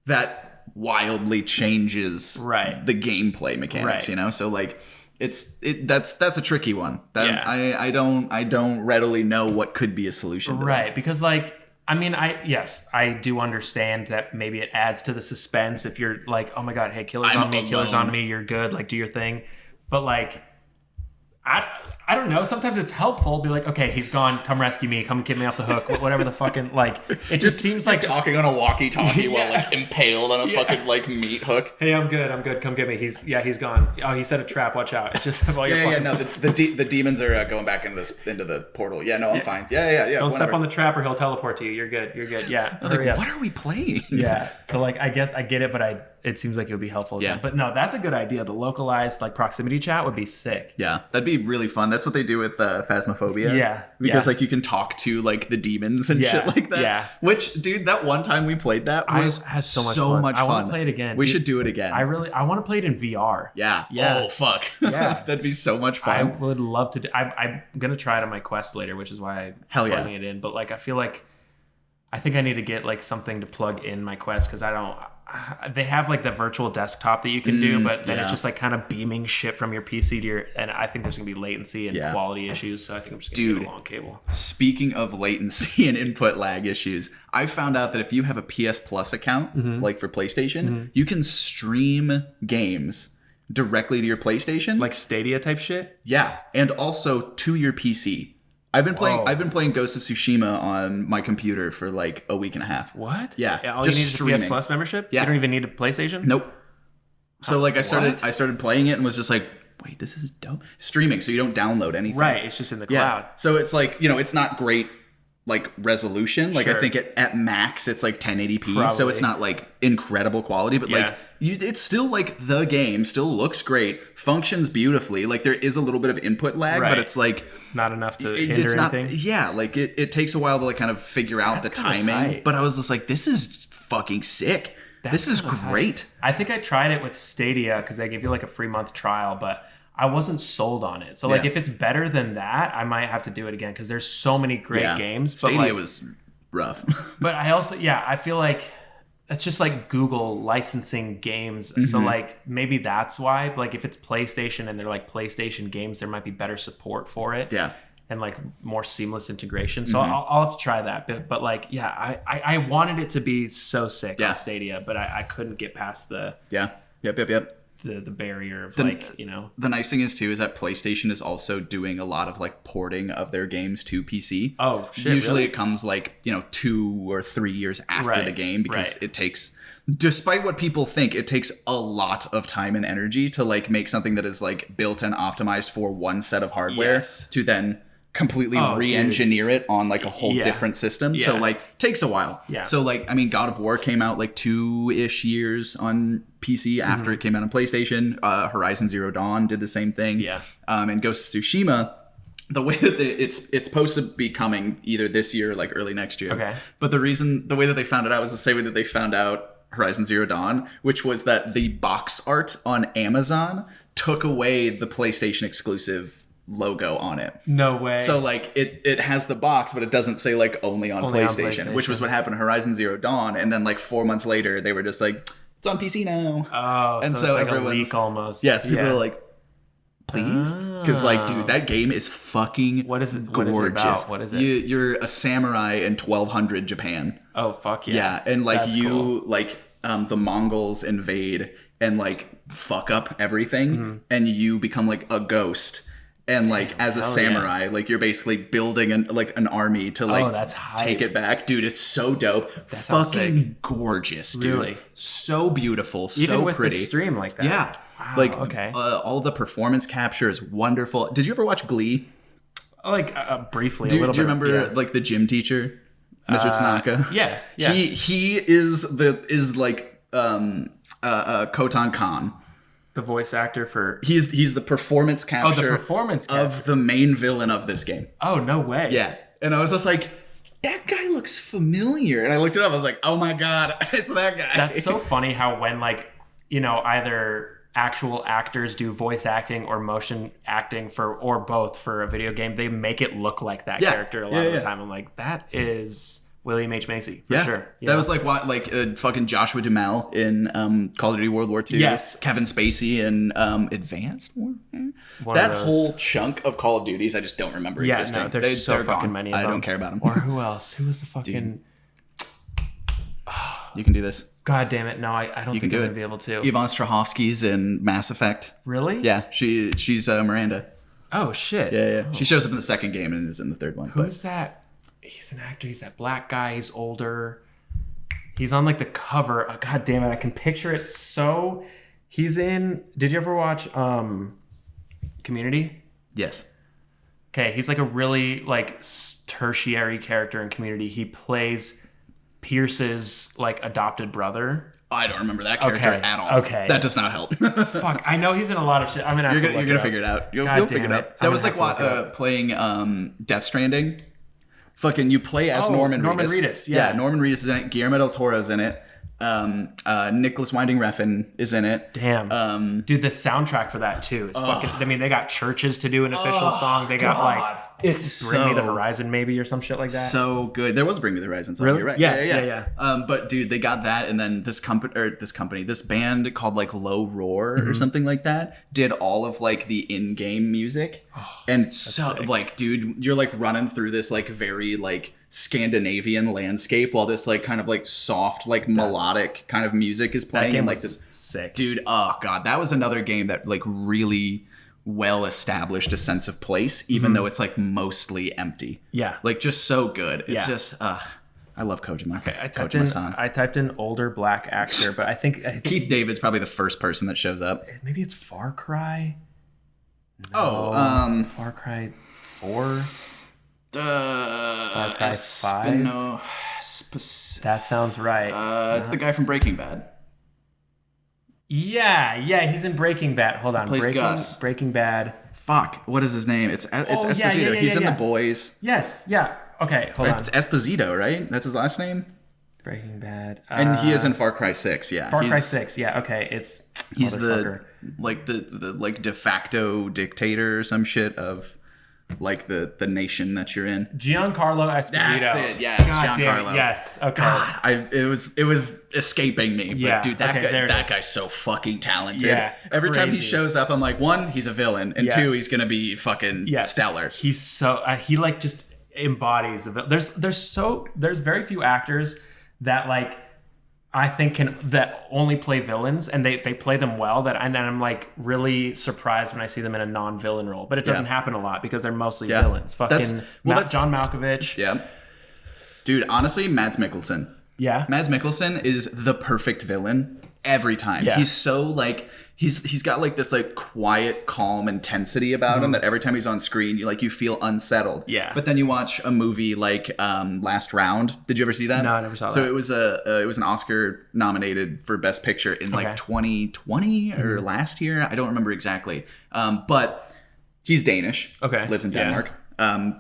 A: that wildly changes the gameplay mechanics, you know? So like that's a tricky one. I don't readily know what could be a solution to that.
B: Because like, I mean, I do understand that maybe it adds to the suspense if you're like, oh my God, hey, killer's on me, you're good, like do your thing. But like, I don't know. Sometimes it's helpful to be like, okay, he's gone. Come rescue me. Come get me off the hook. Whatever the fucking, like, it just seems like
A: talking on a walkie-talkie while like impaled on a fucking like meat hook.
B: Hey, I'm good. Come get me. He's gone. Oh, he set a trap. Watch out. It's just while you're
A: no, the demons are going back into the portal. Yeah, no, I'm fine. Yeah.
B: Don't step on the trap or he'll teleport to you. You're good. Yeah.
A: Like, what are we playing?
B: Yeah. So like, I guess I get it, but it seems like it would be helpful.
A: Yeah.
B: Again. But no, that's a good idea. The localized like proximity chat would be sick.
A: Yeah, that'd be really fun. That's what they do with Phasmophobia.
B: Yeah.
A: Because like you can talk to like the demons and shit like that.
B: Yeah.
A: Which, dude, that one time we played that had so much fun.
B: I want to play it again.
A: We should do it again.
B: I want to play it in VR.
A: Yeah.
B: Yeah.
A: Oh, fuck.
B: Yeah.
A: That'd be so much fun.
B: I would love to. I'm gonna try it on my Quest later, which is why I'm plugging it in. But like, I feel like I think I need to get like something to plug in my Quest because I don't. They have like the virtual desktop that you can do, but then it's just like kind of beaming shit from your PC to your. And I think there's gonna be latency and quality issues. So I think I'm just gonna get a long cable.
A: Speaking of latency and input lag issues, I found out that if you have a PS Plus account, like for PlayStation, you can stream games directly to your PlayStation,
B: like Stadia type shit.
A: Yeah, and also to your PC. I've been playing Ghost of Tsushima on my computer for like a week and a half.
B: What?
A: Yeah,
B: all just you need streaming. Is a PS Plus membership.
A: Yeah,
B: you don't even need a PlayStation.
A: Nope. So like I started playing it and was just like, wait, this is dope. Streaming, so you don't download anything.
B: Right, it's just in the cloud.
A: Yeah. So it's like, it's not great like resolution. Like I think at max it's like 1080p. Probably. So it's not like incredible quality, but like it's still like the game still looks great, functions beautifully. Like there is a little bit of input lag, but it's like
B: not enough to hinder anything.
A: Yeah, like it takes a while to like kind of figure out the timing. Tight. But I was just like, this is fucking sick. This is great.
B: Tight. I think I tried it with Stadia because they give you like a free month trial, but I wasn't sold on it. So like if it's better than that, I might have to do it again because there's so many great games. But
A: Stadia was rough.
B: But I also I feel like it's just like Google licensing games. So like maybe that's why. But like if it's PlayStation and they're like PlayStation games, there might be better support for it.
A: Yeah.
B: And like more seamless integration. So I'll have to try that. But like, I wanted it to be so sick on Stadia, but I couldn't get past the the barrier of the
A: nice thing is too is that PlayStation is also doing a lot of like porting of their games to PC.
B: Oh shit.
A: Usually
B: really?
A: It comes like 2 or 3 years after the game because it takes, despite what people think, it takes a lot of time and energy to like make something that is like built and optimized for one set of hardware to then completely re-engineer it on like a whole different system. So like takes a while. So like, I mean, God of War came out like 2-ish years on PC after it came out on PlayStation. Horizon Zero Dawn did the same thing. And Ghost of Tsushima, the way that it's supposed to be coming either this year or like early next year.
B: Okay.
A: But the way that they found it out was the same way that they found out Horizon Zero Dawn, which was that the box art on Amazon took away the PlayStation exclusive logo on it.
B: No way.
A: So like it has the box, but it doesn't say like only on PlayStation, which was what happened to Horizon Zero Dawn. And then like 4 months later, they were just like, it's on PC now.
B: Oh, and so it's like a leak almost.
A: Yes, people are like, please, because like, dude, that game is fucking
B: what is it?
A: Gorgeous.
B: What is it about? What is it?
A: You're a samurai in 1200 Japan.
B: Oh fuck yeah!
A: Yeah, and like
B: that's cool.
A: like the Mongols invade and like fuck up everything, and you become like a ghost. And like as a samurai, like you're basically building an army to like
B: that's
A: take it back, dude. It's so dope, fucking gorgeous, dude. Really, so beautiful,
B: even
A: so
B: with
A: pretty.
B: The stream like that,
A: yeah.
B: Wow,
A: like
B: okay.
A: All the performance capture is wonderful. Did you ever watch Glee?
B: Like briefly,
A: do
B: a little bit.
A: Do you remember like the gym teacher, Mr. Tanaka?
B: Yeah.
A: He is like Kotan Khan.
B: The voice actor for
A: he's the performance capture of the main villain of this game.
B: Oh, no way.
A: Yeah. And I was just like, that guy looks familiar. And I looked it up. I was like, oh my God, it's that guy.
B: That's so funny how when like, either actual actors do voice acting or motion acting or both for a video game, they make it look like that character a lot of the time. I'm like, that is William H. Macy, for sure.
A: That was like what, like fucking Joshua Duhamel in Call of Duty World War II.
B: Yes.
A: Kevin Spacey in Advanced Warfare. That whole chunk of Call of Duties, I just don't remember existing.
B: No, there's so fucking many of them.
A: I don't care about them.
B: Or who else? Who was the fucking...
A: You can do this.
B: God damn it. No, I don't think I'm going to be able to.
A: Yvonne Strahovski's in Mass Effect.
B: Really?
A: Yeah, she's Miranda.
B: Oh, shit.
A: Yeah.
B: Oh.
A: She shows up in the second game and is in the third one.
B: Who's that? He's an actor. He's that black guy. He's older. He's on like the cover. Oh, God damn it. I can picture it so... He's in... Did you ever watch Community?
A: Yes.
B: Okay, he's like a really like tertiary character in Community. He plays Pierce's like adopted brother.
A: I don't remember that character at all.
B: Okay.
A: That does not help.
B: Fuck, I know he's in a lot of shit. I'm gonna have
A: You're gonna figure it out. You'll figure it out. That was like playing Death Stranding. Fucking, you play as Norman Reedus.
B: Yeah.
A: Norman Reedus is in it. Guillermo del Toro's in it. Nicholas Winding Refn is in it.
B: Damn. Dude, the soundtrack for that too is fucking. I mean, they got churches to do an official song. They got like Bring Me the Horizon maybe or some shit like that.
A: So good. There was Bring Me the Horizon song.
B: Really?
A: You're right.
B: Yeah.
A: But dude, they got that, and then this band called like Low Roar or something like that did all of like the in-game music, and so sick. Like, dude, you're like running through this like very like Scandinavian landscape while this like kind of like soft like melodic kind of music is playing, and like this
B: sick,
A: dude. Oh god, that was another game that like really well established a sense of place, even though it's like mostly empty.
B: Yeah,
A: like just so good. It's just I love Kojima.
B: Okay, I typed in older black actor, but I think
A: Keith David's probably the first person that shows up.
B: Maybe it's Far Cry.
A: No,
B: Far Cry 4. Far Cry 5. That sounds right.
A: It's the guy from Breaking Bad.
B: Yeah, he's in Breaking Bad. Hold on,
A: Gus.
B: Breaking Bad.
A: Fuck, what is his name? It's Esposito.
B: Yeah,
A: he's in The Boys.
B: Yes, yeah. Okay, hold on.
A: It's Esposito, right? That's his last name?
B: Breaking Bad.
A: And he is in Far Cry 6, yeah.
B: Far Cry 6, yeah, okay.
A: He's the de facto dictator or some shit of like the nation that you're in.
B: Giancarlo Esposito.
A: That's it, yes. Giancarlo.
B: Yes, okay.
A: It was escaping me, but dude, that guy's so fucking talented. Yeah, every time he shows up, I'm like, one, he's a villain, and two, he's gonna be fucking stellar.
B: He's so he like just embodies the villain. There's very few actors that like I think that only play villains, and they play them well. And I'm like really surprised when I see them in a non-villain role, but it doesn't happen a lot because they're mostly villains. Fucking John Malkovich.
A: Yeah, dude. Honestly, Mads Mikkelsen.
B: Yeah,
A: Mads Mikkelsen is the perfect villain every time. Yeah. He's so like he's got like this like quiet, calm intensity about him that every time he's on screen, you feel unsettled.
B: Yeah.
A: But then you watch a movie like Last Round. Did you ever see that?
B: No, I never saw that.
A: So it was an Oscar nominated for Best Picture in like 2020 or last year. I don't remember exactly. But he's Danish.
B: Okay.
A: Lives in Denmark. Yeah.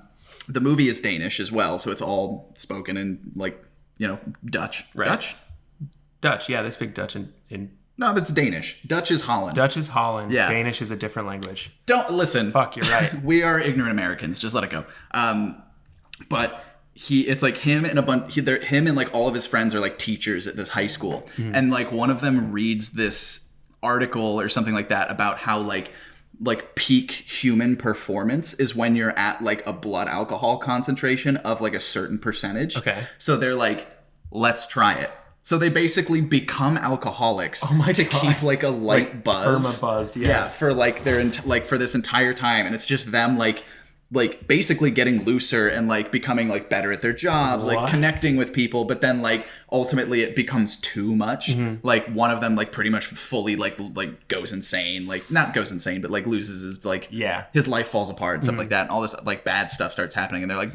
A: The movie is Danish as well, so it's all spoken in like Dutch.
B: Right. Dutch. Yeah, they speak Dutch in.
A: No, that's Danish. Dutch is Holland.
B: Yeah. Danish is a different language.
A: Don't listen.
B: Fuck, you're right.
A: We are ignorant Americans. Just let it go. But it's like him and him and like all of his friends are like teachers at this high school, and like one of them reads this article or something like that about how like peak human performance is when you're at like a blood alcohol concentration of like a certain percentage.
B: Okay.
A: So they're like, let's try it. So they basically become alcoholics to keep like a light buzz.
B: Perma-buzzed,
A: yeah. For like for this entire time, and it's just them like basically getting looser and like becoming like better at their jobs, like connecting with people, but then like ultimately it becomes too much. Like one of them like pretty much fully like goes insane, like not goes insane, but like loses his like his life falls apart and stuff like that, and all this like bad stuff starts happening, and they're like,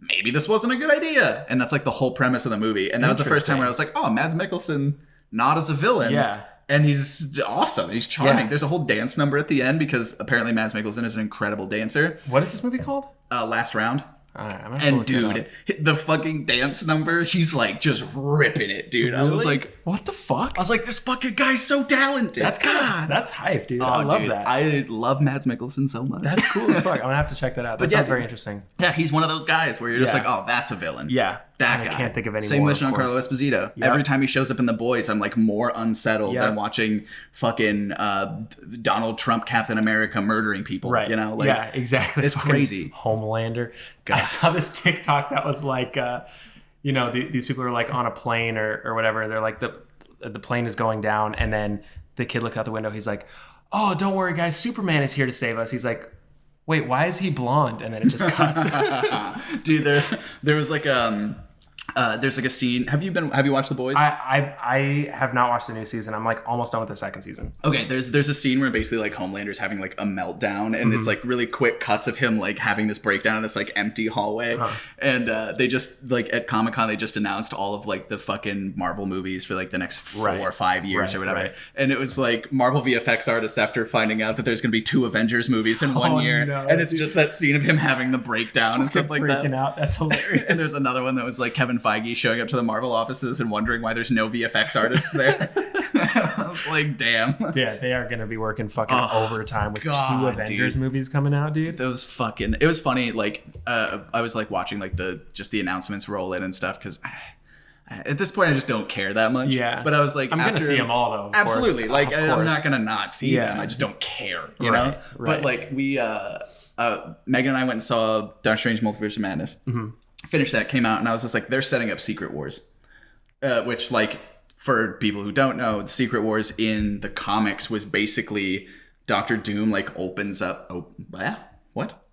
A: maybe this wasn't a good idea. And that's like the whole premise of the movie. And that was the first time where I was like, oh, Mads Mikkelsen, not as a villain.
B: Yeah.
A: And he's awesome. He's charming.
B: Yeah.
A: There's a whole dance number at the end because apparently Mads Mikkelsen is an incredible dancer.
B: What is this movie called?
A: Last Round.
B: All right,
A: and dude, the fucking dance number, he's like just ripping it, dude.
B: Really?
A: I was like,
B: what the fuck?
A: I was like, this fucking guy's so talented.
B: That's hype, dude. I love that.
A: I love Mads Mikkelsen so much.
B: That's cool as fuck. I'm gonna have to check that out. That sounds very interesting.
A: Yeah, he's one of those guys where you're just like, oh, that's a villain.
B: Yeah.
A: That guy.
B: I can't think of any
A: Same
B: more.
A: Same with Giancarlo Esposito. Yep. Every time he shows up in The Boys, I'm like more unsettled than watching fucking Donald Trump Captain America murdering people.
B: Right.
A: Like,
B: yeah, exactly.
A: It's crazy.
B: Homelander. God. I saw this TikTok that was like, these people are like on a plane or whatever. And they're like, the plane is going down. And then the kid looks out the window. He's like, oh, don't worry, guys. Superman is here to save us. He's like, wait, why is he blonde? And then it just cuts.
A: Dude, there was like There's like a scene. Have you watched The Boys?
B: I have not watched the new season. I'm like almost done with the second season.
A: Okay, there's a scene where basically like Homelander's having like a meltdown, and it's like really quick cuts of him like having this breakdown in this like empty hallway, and they just like at Comic-Con they just announced all of like the fucking Marvel movies for like the next 4 or 5 years or whatever, and it was like Marvel VFX artists after finding out that there's gonna be 2 Avengers movies in 1 year, and it's just that scene of him having the breakdown and stuff like that.
B: Freaking out, that's hilarious.
A: And there's another one that was like Kevin Feige showing up to the Marvel offices and wondering why there's no VFX artists there. I was like, damn.
B: Yeah, they are going to be working fucking overtime with 2 Avengers movies coming out, dude.
A: It was funny. Like, I was like watching like the announcements roll in and stuff because at this point I just don't care that much.
B: Yeah.
A: But I was like,
B: I'm going to see them all though.
A: Absolutely. Course. Like, I'm not going to not see them. I just don't care, you know? But like we, Megan and I went and saw Doctor Strange Multiverse of Madness. Finished that, came out, and I was just like, they're setting up Secret Wars, which like for people who don't know, the Secret Wars in the comics was basically Doctor Doom like opens up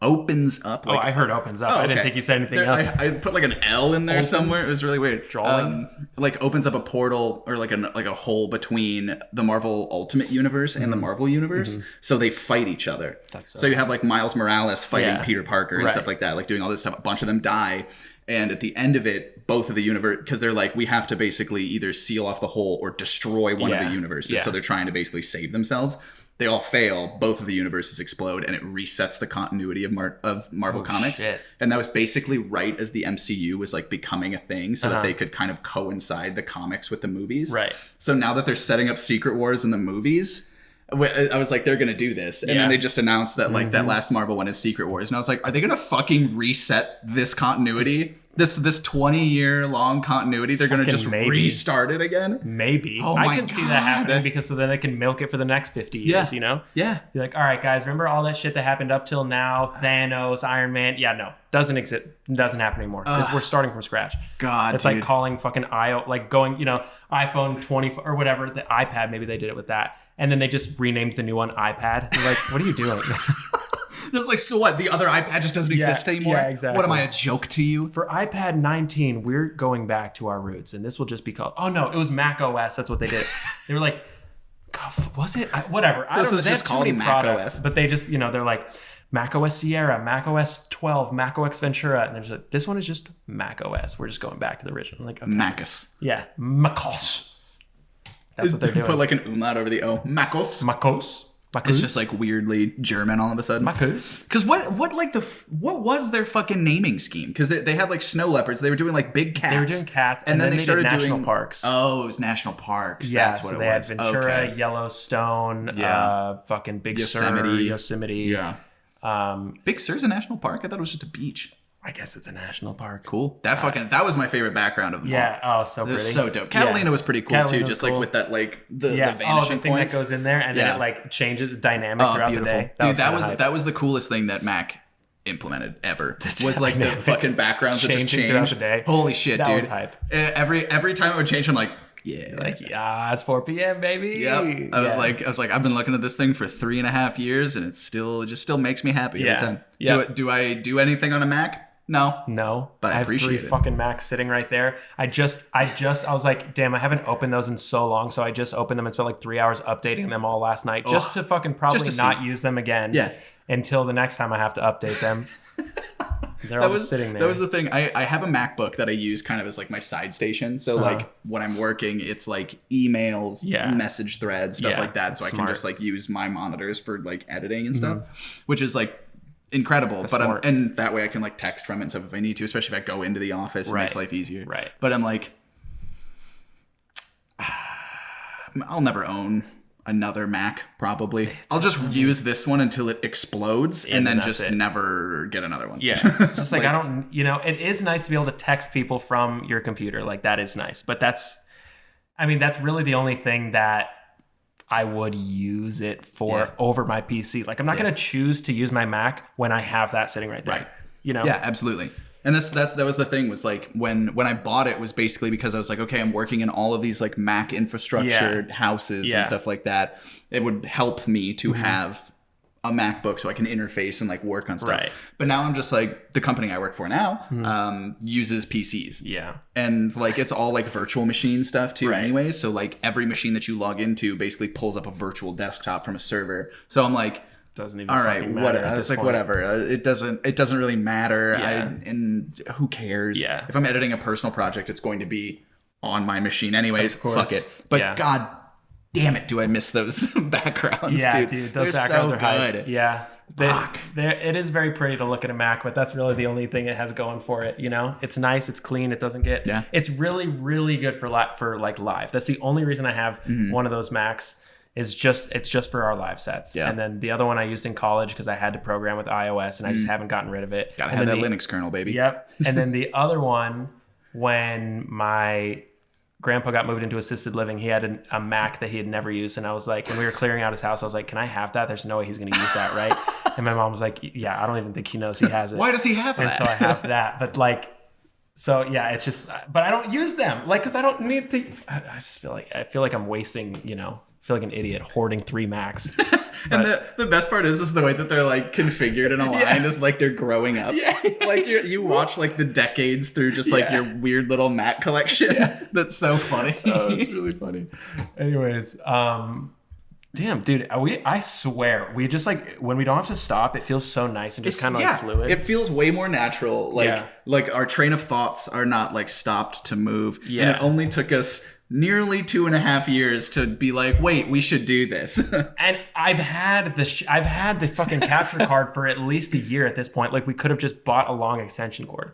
A: opens up like,
B: I heard opens up. I didn't think you said anything else.
A: I put like an L in there somewhere. It was really weird.
B: Drawing
A: like opens up a portal or like a hole between the Marvel Ultimate Universe and the Marvel Universe, so they fight each other. So you have like Miles Morales fighting Peter Parker and stuff like that, like doing all this stuff. A bunch of them die, and at the end of it, both of the universe, because they're like, we have to basically either seal off the hole or destroy one of the universes. So they're trying to basically save themselves. They all fail. Both of the universes explode, and it resets the continuity of Marvel Comics. Shit. And that was basically right as the MCU was like becoming a thing, so that they could kind of coincide the comics with the movies.
B: Right.
A: So now that they're setting up Secret Wars in the movies, I was like, they're gonna do this, and then they just announced that like that last Marvel one is Secret Wars, and I was like, are they gonna fucking reset this continuity? This 20-year long continuity, they're going to just restart it again?
B: Maybe. I can see that happening because so then they can milk it for the next 50 years, you know?
A: Yeah.
B: Be like, all right, guys, remember all that shit that happened up till now? Thanos, Iron Man. Yeah, no. Doesn't exist. Doesn't happen anymore. Because we're starting from scratch.
A: God,
B: it's like calling fucking like going, you know, iPhone 20 or whatever, the iPad, maybe they did it with that. And then they just renamed the new one iPad. You're like, what are you doing?
A: Just like, so what? The other iPad just doesn't exist anymore?
B: Yeah, exactly.
A: What, am I a joke to you?
B: For iPad 19, we're going back to our roots, and this will just be called... Oh, no, it was Mac OS. That's what they did. They were like... God, was it? Whatever.
A: So I don't know. They have too many Mac products.
B: But they just, you know, they're like Mac OS Sierra, Mac OS 12, Mac OS Ventura. And they're just like, this one is just Mac OS. We're just going back to the original. I'm like, okay.
A: MacOS.
B: Yeah. MacOS. That's what they're doing.
A: Put like an umlaut over the O. MacOS.
B: MacOS.
A: It's just like weirdly German all of a sudden. Because what was their fucking naming scheme? Because they had like snow leopards. They were doing like big cats.
B: They were doing cats,
A: and then they started doing
B: national parks.
A: Oh, it was national parks.
B: Yeah,
A: that's what
B: so
A: it
B: they
A: was.
B: had Ventura, Yellowstone, fucking Big Sur, Yosemite.
A: Yeah. Big Sur's a national park? I thought it was just a beach.
B: I guess it's a national park.
A: Cool. That was my favorite background of them all.
B: Oh, so pretty.
A: It was so dope. Catalina was pretty cool too, just like with that like the vanishing
B: thing
A: points
B: that goes in there and then it like changes dynamic throughout the day.
A: That was the coolest thing that Mac implemented ever. Was like the fucking backgrounds that just changed
B: throughout the day.
A: Holy shit,
B: that
A: dude.
B: Was hype.
A: Every time it would change, I'm like,
B: it's 4 p.m. baby.
A: Yep. I was like, I've been looking at this thing for 3.5 years, and it just still makes me happy every time.
B: Yep.
A: Do I do anything on a Mac? No. But I appreciate
B: have 3 fucking Macs sitting right there. I was like, damn, I haven't opened those in so long, so I just opened them and spent like 3 hours updating them all last night just to fucking probably not use them again.
A: Yeah.
B: Until the next time I have to update them. They're all just sitting there.
A: That was the thing. I have a MacBook that I use kind of as like my side station. So like when I'm working, it's like emails, message threads, stuff like that. So I can just like use my monitors for like editing and stuff, which is like incredible. And that way I can like text from it and stuff if I need to, especially if I go into the office. It makes life easier.
B: Right.
A: But I'm like, I'll never own another Mac, probably. I'll just use this one until it explodes and then just never get another one.
B: Yeah. Just like I don't, you know, it is nice to be able to text people from your computer. Like that is nice. But that's really the only thing that I would use it for over my PC. Like I'm not going to choose to use my Mac when I have that sitting right there. Right. You know?
A: Yeah, absolutely. And that was the thing was like when I bought it was basically because I was like, okay, I'm working in all of these like Mac infrastructure houses and stuff like that. It would help me to have a MacBook so I can interface and like work on stuff.
B: Right.
A: But now I'm just like, the company I work for now uses PCs.
B: Yeah.
A: And like it's all like virtual machine stuff too,
B: Right.
A: anyways. So like every machine that you log into basically pulls up a virtual desktop from a server. So I'm like,
B: Doesn't even
A: all right,
B: fucking matter at
A: I was
B: this
A: like,
B: point.
A: whatever. It doesn't really matter.
B: Yeah.
A: And who cares?
B: Yeah.
A: If I'm editing a personal project, it's going to be on my machine anyways.
B: Of course.
A: Fuck it. But
B: Yeah.
A: God damn it, do I miss those backgrounds,
B: Yeah,
A: dude.
B: those
A: They're
B: backgrounds
A: so
B: are hype.
A: good.
B: Yeah.
A: Fuck.
B: It is very pretty to look at a Mac, but that's really the only thing it has going for it. You know, it's nice, it's clean, it doesn't get.
A: Yeah.
B: It's really, really good for like live. That's the only reason I have one of those Macs. It's just for our live sets.
A: Yeah.
B: And then the other one I used in college because I had to program with iOS and I just haven't gotten rid of it.
A: Gotta
B: And
A: have
B: then
A: that Linux kernel, baby.
B: Yep. And then the other one, when my grandpa got moved into assisted living, he had a Mac that he had never used. And I was like, when we were clearing out his house, I was like, can I have that? There's no way he's going to use that, right? And my mom was like, yeah, I don't even think he knows he has it.
A: Why does he have that?
B: And so I have that. But like, so yeah, it's just, but I don't use them. Like, cause I don't need to, I just feel like I'm wasting, you know, I feel like an idiot hoarding 3 Macs.
A: And the best part is the way that they're like configured in a line is like they're growing up.
B: Yeah.
A: Like you watch like the decades through just like your weird little Mac collection.
B: Yeah.
A: That's so funny.
B: Oh, it's really funny. Anyways, damn, dude, I swear, we just like, when we don't have to stop, it feels so nice and just kind of like fluid.
A: It feels way more natural. Like
B: Yeah.
A: like our train of thoughts are not like stopped to move.
B: Yeah.
A: And it only took us nearly 2.5 years to be like, wait, we should do this.
B: And I've had the fucking capture card for at least a year at this point. Like, we could have just bought a long extension cord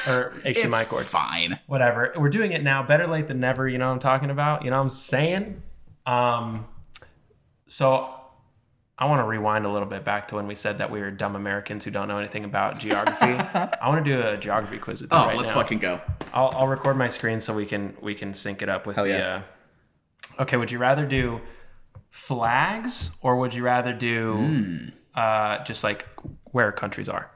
B: or HDMI
A: It's
B: cord.
A: fine.
B: Whatever. We're doing it now. Better late than never. You know what I'm talking about? You know what I'm saying? So I want to rewind a little bit back to when we said that we were dumb Americans who don't know anything about geography. I want to do a geography quiz with you right
A: Let's
B: now.
A: fucking go.
B: I'll record my screen so we can sync it up with
A: Hell
B: the.
A: yeah.
B: Okay, would you rather do flags or would you rather do just like where countries are?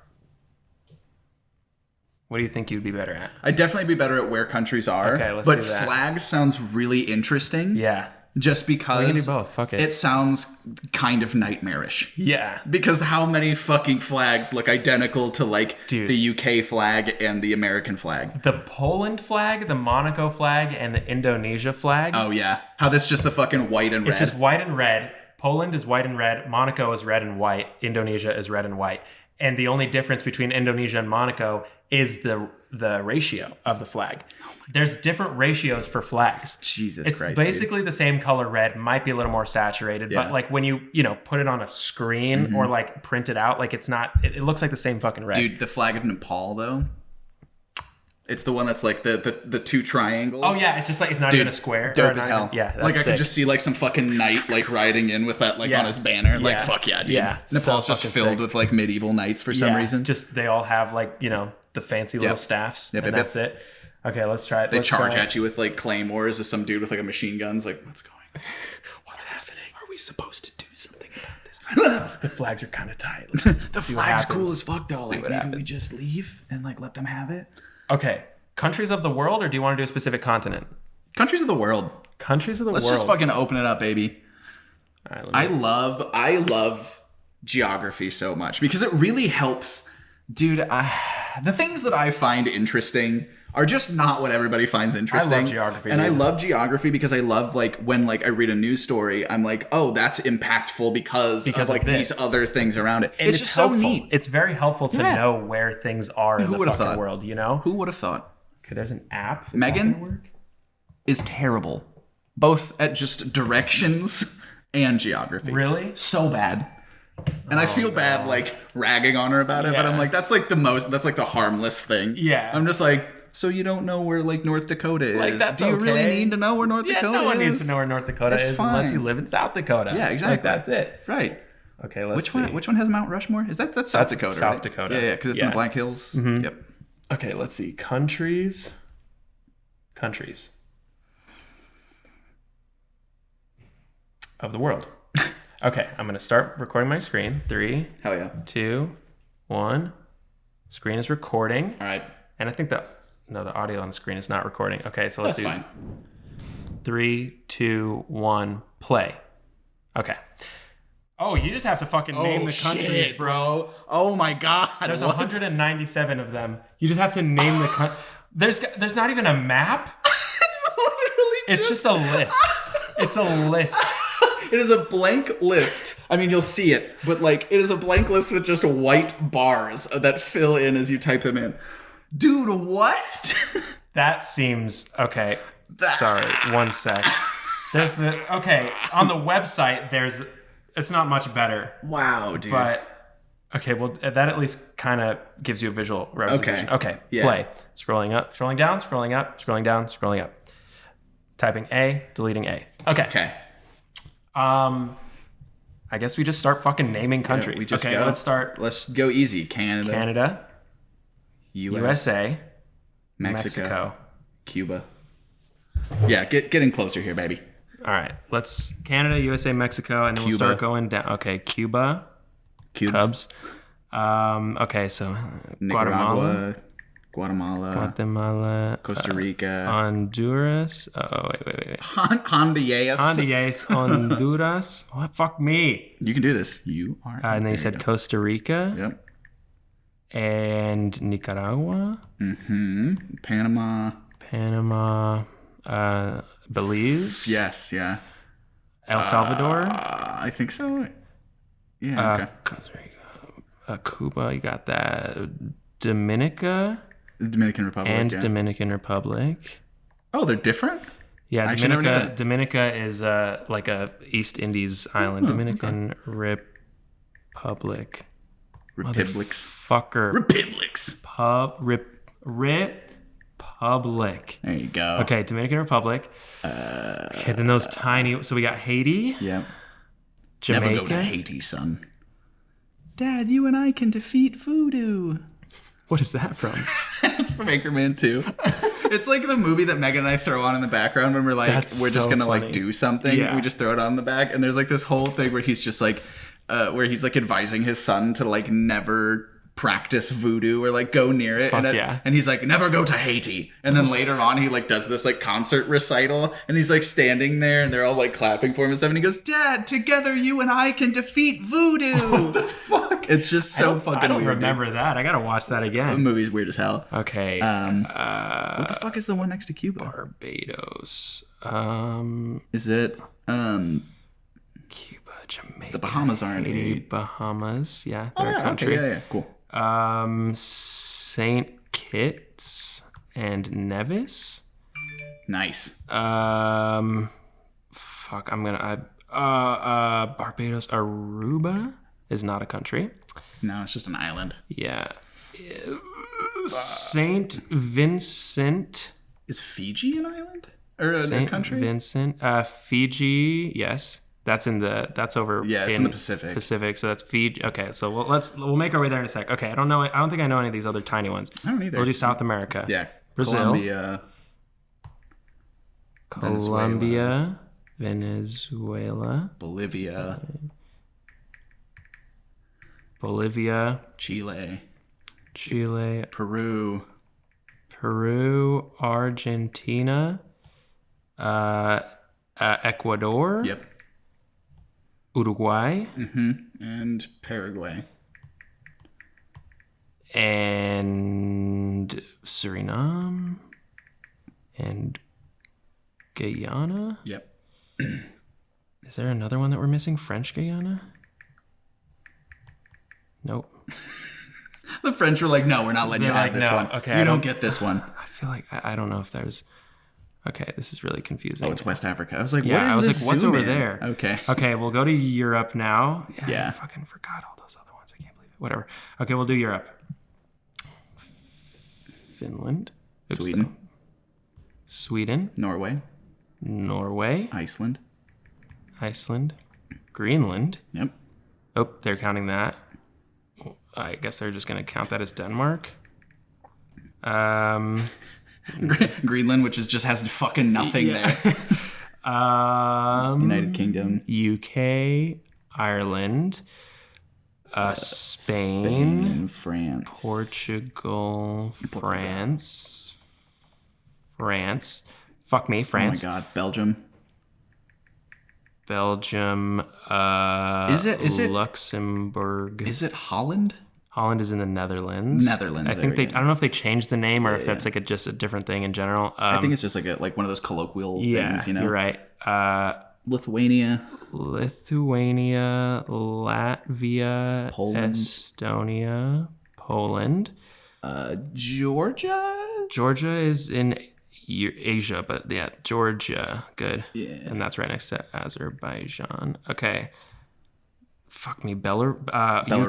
B: What do you think you'd be better at?
A: I'd definitely be better at where countries are.
B: Okay, let's
A: but
B: do that.
A: flags sounds really interesting.
B: Yeah.
A: Just because
B: We can do both. Fuck it.
A: It sounds kind of nightmarish.
B: Yeah.
A: Because how many fucking flags look identical to like
B: Dude.
A: the UK flag and the American flag?
B: The Poland flag, the Monaco flag, and the Indonesia flag.
A: Oh yeah. How this just the fucking white and red.
B: It's just white and red. Poland is white and red. Monaco is red and white. Indonesia is red and white. And the only difference between Indonesia and Monaco is the ratio of the flag. There's different ratios for flags.
A: Jesus
B: it's
A: Christ.
B: basically the same color red, might be a little more saturated,
A: Yeah.
B: but like when you put it on a screen or like print it out, like it's not, it looks like the same fucking red.
A: Dude, the flag of Nepal though. It's the one that's like the 2 triangles.
B: Oh yeah, it's just like, it's not
A: Dude,
B: even a square.
A: dope
B: Or
A: as
B: not
A: hell.
B: even- yeah, that's
A: like I
B: sick.
A: could just see like some fucking knight like riding in with that like
B: Yeah.
A: on his banner. Like
B: Yeah.
A: fuck yeah, dude.
B: Yeah,
A: Nepal's
B: so
A: just
B: fucking
A: filled
B: sick.
A: with like medieval knights for some reason.
B: Just they all have like, the fancy little staffs,
A: Yep,
B: and
A: yep,
B: that's it. Okay, let's try it.
A: They charge at you with like claymores as some dude with like a machine gun's like, what's going on?
B: What's happening?
A: Are we supposed to do something about this?
B: The flags are kind of tight. Let's
A: The
B: see what
A: flag's
B: happens.
A: cool as fuck though.
B: See
A: Like
B: what
A: maybe we
B: happens.
A: just leave and like let them have it.
B: Okay, countries of the world, or do you want to do a specific continent?
A: Countries of the world.
B: Countries of the
A: Let's
B: world.
A: just fucking open it up, baby.
B: All right, let me-
A: I love geography so much because it really helps. Dude, the things that I find interesting are just not what everybody finds interesting.
B: geography,
A: And I
B: dude.
A: love geography because I love like when like I read a news story, I'm like, oh, that's impactful because of
B: of
A: like
B: this.
A: these other things around it.
B: And
A: It's just so
B: helpful.
A: neat.
B: It's very helpful to
A: Yeah.
B: know where things are in
A: Who
B: the
A: would've
B: fucking
A: thought?
B: world, you know?
A: Who would have thought?
B: Okay, there's an app. Is
A: Megan?
B: that gonna work?
A: Is terrible, both at just directions and geography.
B: Really?
A: So bad. And I feel bad like ragging on her about it, but
B: Yeah.
A: I'm like, that's like the harmless thing.
B: Yeah.
A: I'm just like, so you don't know where like North Dakota is.
B: Like, that's
A: Do you really
B: okay.
A: need to know where North
B: Yeah,
A: Dakota
B: no one
A: is?
B: needs to know where North Dakota
A: That's
B: is unless
A: fine.
B: you live in South Dakota.
A: Yeah, exactly.
B: Like, that's it.
A: Right.
B: Okay, let's
A: Which
B: see.
A: one? Which one has Mount Rushmore? Is that's South
B: That's
A: Dakota?
B: South
A: right?
B: Dakota.
A: Yeah, because it's in
B: Yeah.
A: the Black Hills.
B: Mm-hmm.
A: Yep.
B: Okay, let's see. Countries of the world. Okay, I'm going to start recording my screen. 3,
A: Hell yeah.
B: 2, 1. Screen is recording.
A: All right.
B: And I think the audio on the screen is not recording. Okay, so let's
A: That's
B: do
A: fine.
B: 3, 2, 1, play. Okay. Oh, you just have to fucking name the countries,
A: shit,
B: bro.
A: Oh my god.
B: There's
A: what?
B: 197 of them. You just have to name the country. There's not even a map.
A: It's literally
B: It's just a list. It's a list.
A: It is a blank list. I mean, you'll see it, but like, it is a blank list with just white bars that fill in as you type them in. Dude, what?
B: That seems okay. Sorry, one sec. There's on the website. It's not much better.
A: Wow, dude.
B: But okay, well that at least kind of gives you a visual representation. Okay,
A: Yeah.
B: play. Scrolling up, scrolling down, scrolling up, scrolling down, scrolling up. Typing A, deleting A. Okay. I guess we just start fucking naming countries.
A: we just
B: okay,
A: go.
B: let's start.
A: Let's go easy.
B: Canada, USA, Mexico.
A: Cuba. Yeah, get in closer here, baby.
B: All right, let's Canada, USA, Mexico, and then we'll
A: Cuba.
B: start going down. Okay, Cuba,
A: Cubes.
B: Cubs. Okay, so
A: Nicaragua,
B: Guatemala,
A: Costa Rica,
B: Honduras. Oh wait.
A: Honduras.
B: Honduras. What? Fuck me.
A: You can do this. You are.
B: And then you said Costa Rica.
A: Yep.
B: And Nicaragua.
A: Panama.
B: Belize.
A: Yes. Yeah.
B: El Salvador.
A: I think so. Yeah. Okay.
B: Costa Rica. Cuba. You got that. Dominica.
A: Dominican Republic.
B: And
A: yeah.
B: Dominican Republic.
A: Oh, they're different?
B: Yeah,
A: I actually never knew that.
B: Dominica is like a East Indies island. Dominican Republic.
A: Republics.
B: Fucker.
A: Republics.
B: Republic.
A: There you go.
B: Okay, Dominican Republic. Okay, then those tiny. So we got Haiti.
A: Yep.
B: Jamaica.
A: Never go to Haiti, son. Dad, you and I can defeat voodoo.
B: What is that from?
A: It's from Anchorman 2. It's like the movie that Megan and I throw on in the background when we're like,
B: That's
A: we're just
B: so
A: gonna
B: funny.
A: like do something.
B: Yeah.
A: We just throw it on the back, and there's like this whole thing where he's just like, where he's like advising his son to like never practice voodoo or like go near it. And he's like, never go to Haiti. And then later on, he like does this like concert recital, and he's like standing there, and they're all like clapping for him and stuff. And he goes, Dad, together you and I can defeat voodoo. What the fuck? It's just so fucking weird.
B: I don't
A: dude.
B: remember that. I gotta watch that
A: The
B: again.
A: movie's weird as hell.
B: Okay.
A: What the fuck is the one next to Cuba?
B: Barbados.
A: Is it
B: Cuba, Jamaica.
A: the Bahamas aren't
B: Haiti,
A: a
B: Bahamas. Yeah, they're a country.
A: Okay, yeah, cool.
B: Saint Kitts and Nevis.
A: Nice.
B: Fuck, I'm gonna. Barbados, Aruba is not a country.
A: No, it's just an island.
B: Yeah. Saint Vincent.
A: Is Fiji an island or a
B: Saint
A: country?
B: Vincent. Fiji. Yes. That's over.
A: Yeah, it's in the Pacific.
B: Pacific, so that's Fiji. Okay, so we'll make our way there in a sec. Okay, I don't think I know any of these other tiny ones.
A: I don't either.
B: We'll do South America.
A: Yeah.
B: Brazil.
A: Colombia.
B: Venezuela. Bolivia.
A: Chile.
B: Peru. Argentina. Ecuador.
A: Yep.
B: Uruguay.
A: And Paraguay.
B: And Suriname. And Guyana.
A: Yep.
B: Is there another one that we're missing? French Guyana? Nope.
A: The French were like, no, we're not letting you have this one.
B: Okay,
A: you don't get this one.
B: I feel like I don't know if there's. Okay, this is really confusing.
A: Oh, it's West Africa. I was like,
B: Yeah, I
A: what is
B: was
A: this
B: like, what's
A: zoom
B: over
A: in?
B: there?
A: Okay.
B: Okay, we'll go to Europe now.
A: Yeah.
B: I fucking forgot all those other ones. I can't believe it. Whatever. Okay, we'll do Europe. Finland. Oops, Sweden.
A: Norway.
B: Iceland. Greenland.
A: Yep.
B: Oh, they're counting that. I guess they're just going to count that as Denmark.
A: Greenland, which just has fucking nothing there. United Kingdom.
B: UK. Ireland. Spain.
A: France.
B: Portugal. France. Fuck me, France.
A: Oh my god, Belgium.
B: Belgium.
A: Is it
B: Luxembourg?
A: Is it Holland?
B: Holland is in the Netherlands.
A: I think
B: I don't know if they changed the name or if it's like just a different thing in general.
A: I think it's just like one of those colloquial things, you know?
B: You're right.
A: Lithuania,
B: Latvia,
A: Poland.
B: Estonia, Poland. Georgia is in Asia, but yeah, Georgia, good.
A: Yeah.
B: And that's right next to Azerbaijan. Okay. Fuck me, Belarus.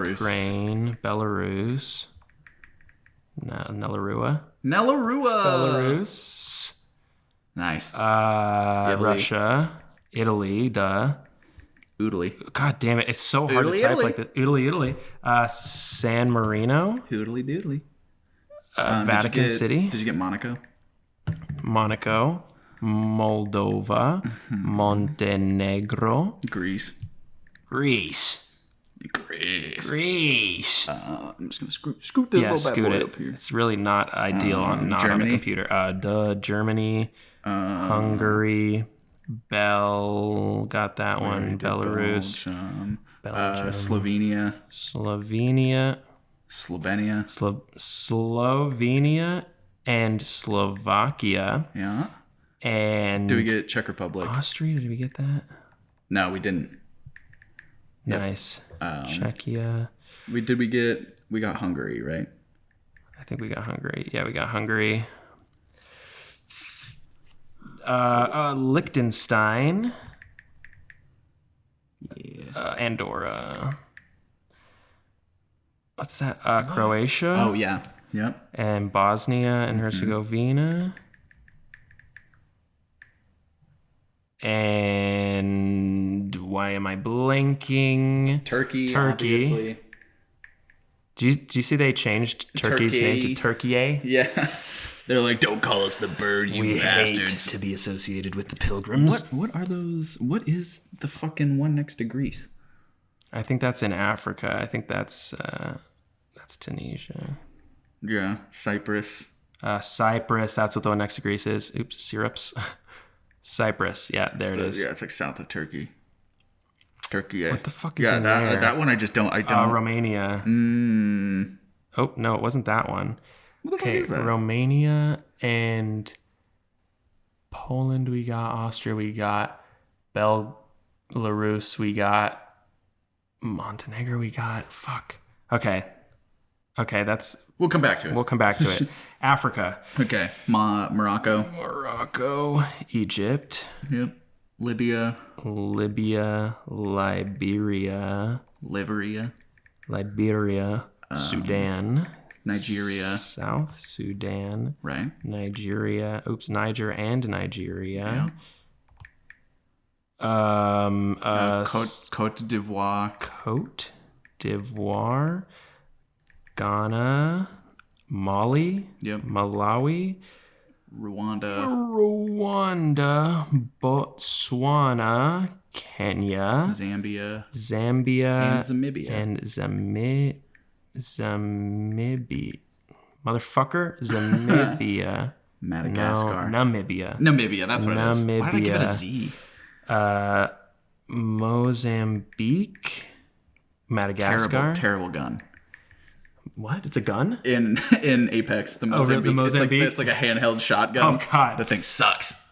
B: Ukraine, Belarus. Belarus.
A: Nice.
B: Russia, Italy, duh.
A: Oodly.
B: God damn it, it's so hard to type like that. Italy. San Marino.
A: Hoodly doodly.
B: Vatican City.
A: Did you get Monaco?
B: Monaco. Moldova. Montenegro.
A: Greece. I'm just gonna scoot this little bad boy up here.
B: It's really not ideal on the computer. Germany, Hungary, got that one. Belarus, Belgium,
A: Slovenia,
B: Slovenia, and Slovakia.
A: Yeah.
B: And
A: did we get Czech Republic?
B: Austria? Did we get that?
A: No, we didn't.
B: Nice. Czechia.
A: We got Hungary, right?
B: I think we got Hungary. Yeah, we got Hungary. Liechtenstein. Yeah. Andorra. What's that? Croatia.
A: Oh, yeah. Yep.
B: And Bosnia and Herzegovina. And why am I blanking?
A: Turkey. Obviously.
B: Do you see they changed Turkey's name to Turkey?
A: Yeah. They're like, don't call us the bird, you bastards.
B: Hate to be associated with the pilgrims.
A: What are those? What is the fucking one next to Greece?
B: I think that's in Africa. I think that's Tunisia.
A: Yeah. Cyprus.
B: Cyprus. That's what the one next to Greece is. Oops, syrups. Cyprus. Yeah, there it is.
A: Yeah, it's like south of Turkey. Turkey.
B: What the fuck is in there?
A: That one I don't.
B: Romania. Oh, no, it wasn't that one.
A: What the fuck is that?
B: Romania and Poland we got. Austria we got. Belarus we got. Montenegro we got. Fuck. Okay, that's...
A: We'll come back to it.
B: Africa.
A: Okay. Morocco.
B: Egypt.
A: Yep. Libya.
B: Liberia. Sudan.
A: Nigeria.
B: South Sudan.
A: Right.
B: Nigeria. Niger and Nigeria.
A: Yeah. Côte
B: d'Ivoire. Ghana. Mali.
A: Yep.
B: Malawi.
A: Rwanda.
B: Botswana. Kenya.
A: Zambia.
B: And
A: Zamibia.
B: Zamibia. Motherfucker. Zamibia.
A: Madagascar.
B: No, Namibia.
A: That's what it is. Why did I give it a Z?
B: Mozambique. Madagascar.
A: Terrible gun.
B: What? It's a gun?
A: In Apex, the Mozambique.
B: The Mozambique?
A: It's like a handheld shotgun.
B: Oh, God.
A: That thing sucks.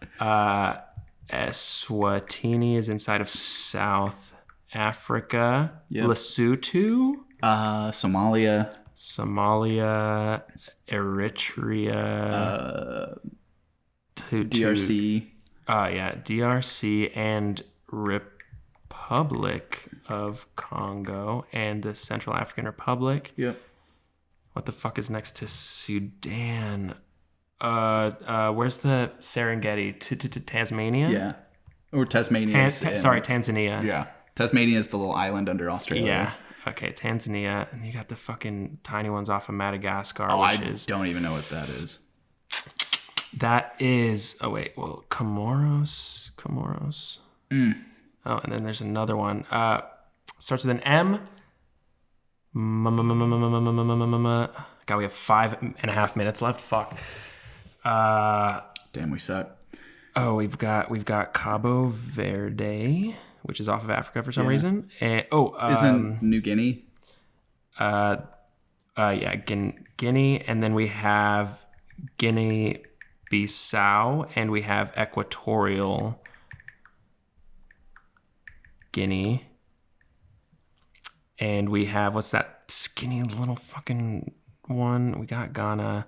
B: Eswatini is inside of South Africa.
A: Yep.
B: Lesotho.
A: Somalia.
B: Eritrea.
A: DRC.
B: DRC and Republic of Congo and the Central African Republic.
A: Yep.
B: What the fuck is next to Sudan? Where's the Serengeti? Tasmania?
A: Yeah. Or Tasmania.
B: Tanzania.
A: Yeah. Tasmania is the little island under Australia.
B: Yeah. Okay, Tanzania. And you got the fucking tiny ones off of Madagascar,
A: don't even know what that is.
B: That is... Oh, wait. Well, Comoros. Oh, and then there's another one. Starts with an M. God, we have 5.5 minutes left. Fuck.
A: Damn, we suck.
B: Oh, we've got Cabo Verde. which is off of Africa for some
A: Yeah.
B: reason. And
A: Isn't New Guinea?
B: Guinea, and then we have Guinea-Bissau, and we have Equatorial Guinea, and we have what's that skinny little fucking one? We got Ghana.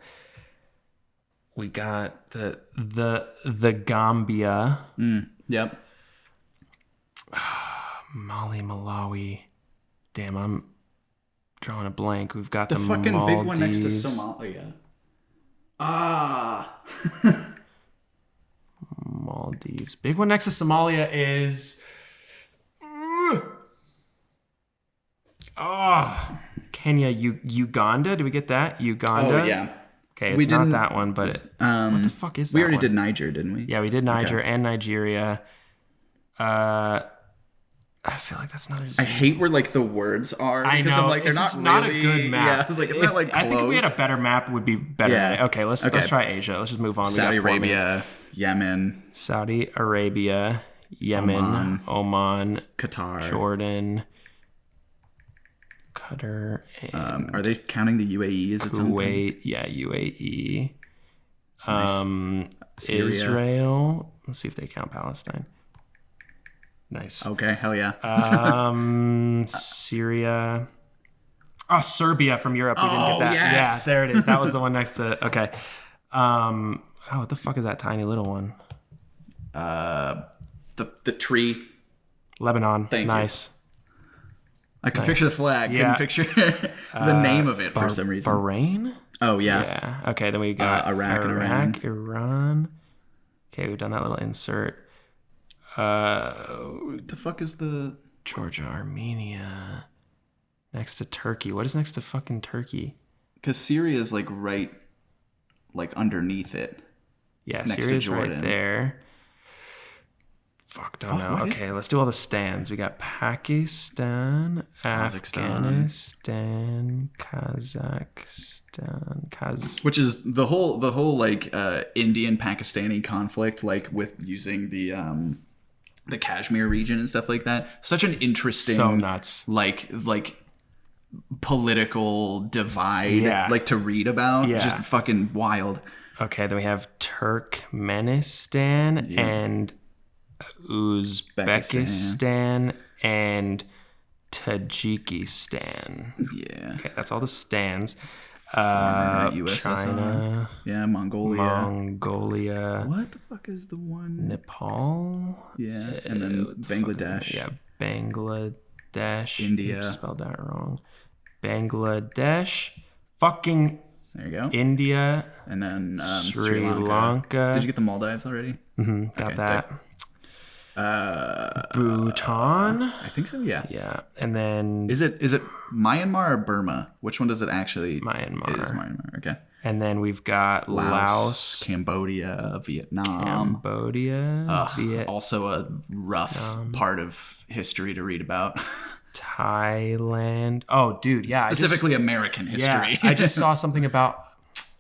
B: We got the Gambia,
A: Yep.
B: Mali, Malawi. Damn, I'm drawing a blank. We've got
A: The
B: the
A: fucking
B: Maldives.
A: big one next to Somalia.
B: Maldives. Big one next to Somalia is. Kenya, Uganda. Did we get that? Uganda.
A: Oh yeah.
B: Okay,
A: We
B: it's not
A: didn't-
B: that one, but what the fuck is that?
A: We already
B: one?
A: did Niger, didn't we?
B: Yeah, we did Niger and Nigeria. I feel like that's another.
A: I hate where like the words are.
B: I
A: because
B: know.
A: I'm like, they're
B: It's
A: not
B: just not
A: really,
B: a good map.
A: Yeah, I was like, it's not like
B: I think if we
A: close.
B: had a better map, it would be better.
A: Yeah.
B: Okay, let's try Asia. Let's just move on.
A: Saudi
B: we got 4 minutes.
A: Arabia, Yemen,
B: Saudi Arabia, Yemen, Oman,
A: Qatar.
B: Jordan, Qatar, and
A: Are they counting the UAE as its own country?
B: Kuwait. Yeah, UAE.
A: Syria.
B: Israel. Let's see if they count Palestine. Nice.
A: Okay, hell yeah.
B: Syria. Oh, Serbia from Europe. We didn't get that.
A: yes.
B: Yeah, there it is. That was the one next to. Okay. What the fuck is that tiny little one?
A: The tree.
B: Lebanon.
A: Thank you.
B: nice.
A: I could picture the flag.
B: Yeah.
A: Couldn't picture the name of it for some reason.
B: Bahrain.
A: Oh yeah.
B: Yeah. Okay. Then we got
A: Iraq and
B: Iran. Okay, we've done that little insert.
A: What the fuck is the
B: Georgia, Armenia. Next to Turkey. What is next to fucking Turkey?
A: Because Syria is like right, like underneath it.
B: Yeah,
A: Next to
B: Syria's right
A: Jordan.
B: there. Fuck, don't know.
A: what is
B: Okay, let's do all the stands. We got Pakistan, Afghanistan, Kazakhstan,
A: Which is the whole like Indian Pakistani conflict, like with using the Kashmir region and stuff like that. Such an interesting,
B: So nuts.
A: like political divide,
B: Yeah.
A: like to read about.
B: Yeah.
A: Just fucking wild.
B: Okay, then we have Turkmenistan and Uzbekistan and Tajikistan.
A: Yeah.
B: Okay, that's all the stands.
A: USSR.
B: China,
A: Yeah, Mongolia.
B: Mongolia,
A: What the fuck is the one?
B: Nepal.
A: Yeah, and then Bangladesh.
B: Yeah, Bangladesh.
A: India.
B: Oops, spelled that wrong. Bangladesh. Fucking
A: There you go.
B: India.
A: And then
B: Sri Lanka.
A: Did you get the Maldives already?
B: Got
A: Okay,
B: that. Bhutan.
A: I think so. Yeah.
B: Yeah, and then
A: Is it Myanmar or Burma? Which one does it actually?
B: Myanmar.
A: It is Myanmar. Okay.
B: and then we've got Laos,
A: Cambodia, Vietnam.
B: Cambodia,
A: Also a rough part of history to read about.
B: Thailand. Oh, dude, yeah.
A: Specifically American history.
B: I just saw something about.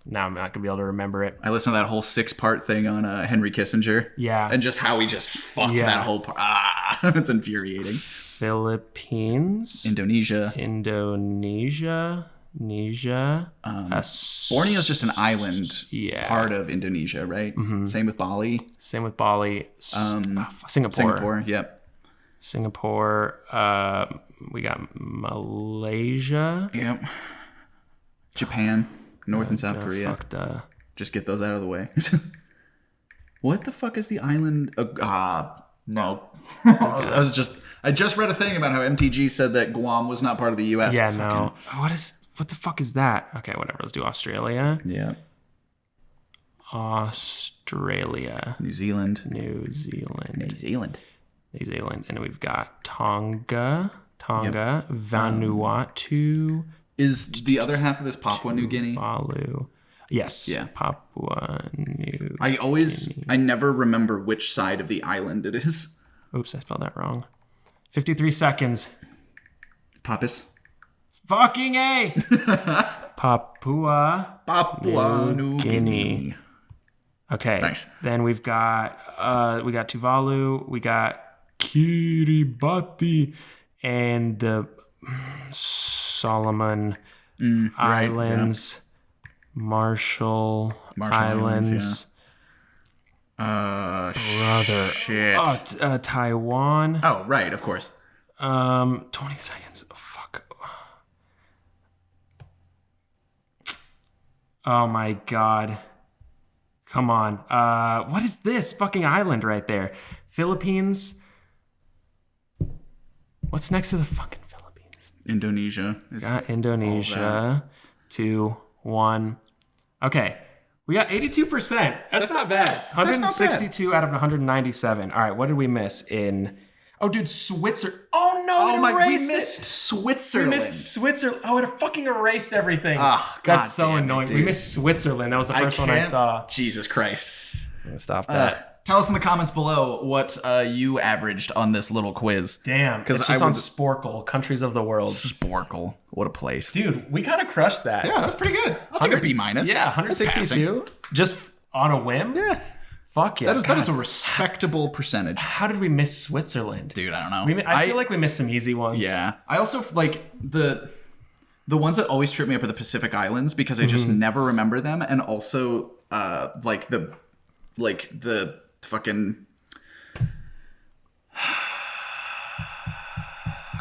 B: Now I'm not gonna be able to remember it.
A: I listened to that whole 6-part thing on Henry Kissinger.
B: Yeah.
A: And just how he just fucked
B: Yeah.
A: that whole part. It's infuriating.
B: Philippines,
A: Indonesia. Borneo's just an island
B: Yeah.
A: part of Indonesia, right? Same with Bali.
B: Same with Bali. Singapore.
A: Singapore, yep.
B: Singapore. We got Malaysia.
A: Yep. Japan, North and South Korea.
B: Fuck the.
A: Just get those out of the way. What the fuck is the island? No. I just read a thing about how MTG said that Guam was not part of the U.S.
B: Yeah, no. What the fuck is that? Okay, whatever. Let's do Australia.
A: Yeah.
B: Australia.
A: New Zealand.
B: New Zealand. And we've got Tonga, Vanuatu,
A: Is the other half of this Papua New Guinea?
B: Tuvalu. Yes.
A: Yeah.
B: Papua New.
A: I never remember which side of the island it is.
B: Oops, I spelled that wrong. 53 seconds.
A: Papis?
B: Fucking A! Papua
A: New Guinea.
B: Okay.
A: Thanks.
B: Then we got Tuvalu, we got Kiribati and the Solomon Islands, Marshall Islands. Brother.
A: Shit.
B: Taiwan.
A: Oh, right, of course.
B: 20 seconds. Oh, fuck. Oh my god. Come on. What is this fucking island right there? Philippines. What's next to the fucking Philippines?
A: Indonesia.
B: Got Indonesia. 2, 1. Okay. We got 82%. That's not bad. 162 out of 197. All right, what did we miss in... Oh, dude, Switzerland. Oh, no, we
A: missed Switzerland.
B: We missed Switzerland. Oh, it fucking erased everything.
A: Oh,
B: That's so annoying. We missed Switzerland. That was the first one I saw.
A: Jesus Christ.
B: Stop that.
A: Tell us in the comments below what you averaged on this little quiz.
B: Damn, it's just on Sporkle, Countries of the World.
A: Sporkle. What a place.
B: Dude, we kind of crushed that.
A: Yeah, that's pretty good. I'll take a B-.
B: Yeah, 162. Just on a whim?
A: Yeah.
B: Fuck yeah.
A: That is a respectable percentage.
B: How did we miss Switzerland?
A: Dude, I don't know.
B: I feel like we missed some easy ones.
A: Yeah. I also, like, the ones that always trip me up are the Pacific Islands because I just never remember them. And also, like, the fucking...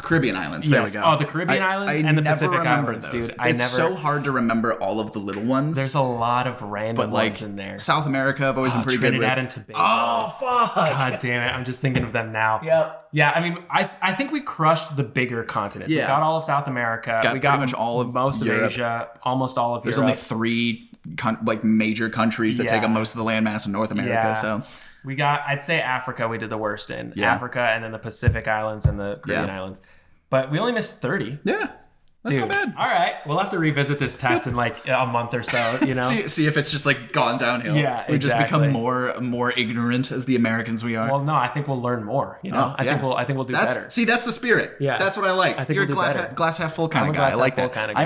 A: Caribbean Islands. There we go.
B: Oh, the Caribbean Islands and the Pacific Islands,
A: those.
B: dude.
A: It's so hard to remember all of the little ones.
B: There's a lot of random ones in there.
A: South America, I've always been pretty good with.
B: Trinidad and Tobago.
A: Oh, fuck.
B: God damn it. I'm just thinking of them now.
A: Yep.
B: Yeah, I mean, I think we crushed the bigger continents.
A: Yeah.
B: We got all of South America. We got
A: pretty much all of
B: most
A: Europe.
B: of Asia, almost all of
A: There's
B: Europe.
A: only 3 major countries that take up most of the landmass in North America. So
B: we got, I'd say Africa we did the worst in.
A: Yeah.
B: Africa and then the Pacific Islands and the Caribbean Islands. But we only missed 30.
A: Yeah. That's not bad.
B: All right. We'll have to revisit this test in like a month or so, you know?
A: see if it's just like gone downhill.
B: Yeah,
A: We just become
B: exactly.
A: more ignorant as the Americans we are.
B: Well, no, I think we'll learn more, you know? I think we'll do better.
A: See, that's the spirit.
B: Yeah.
A: That's what I like.
B: I think
A: You're
B: we'll do
A: a
B: better.
A: glass half full kind
B: I'm
A: of
B: a
A: guy. I
B: glass
A: like
B: half
A: that.
B: full kind of guy.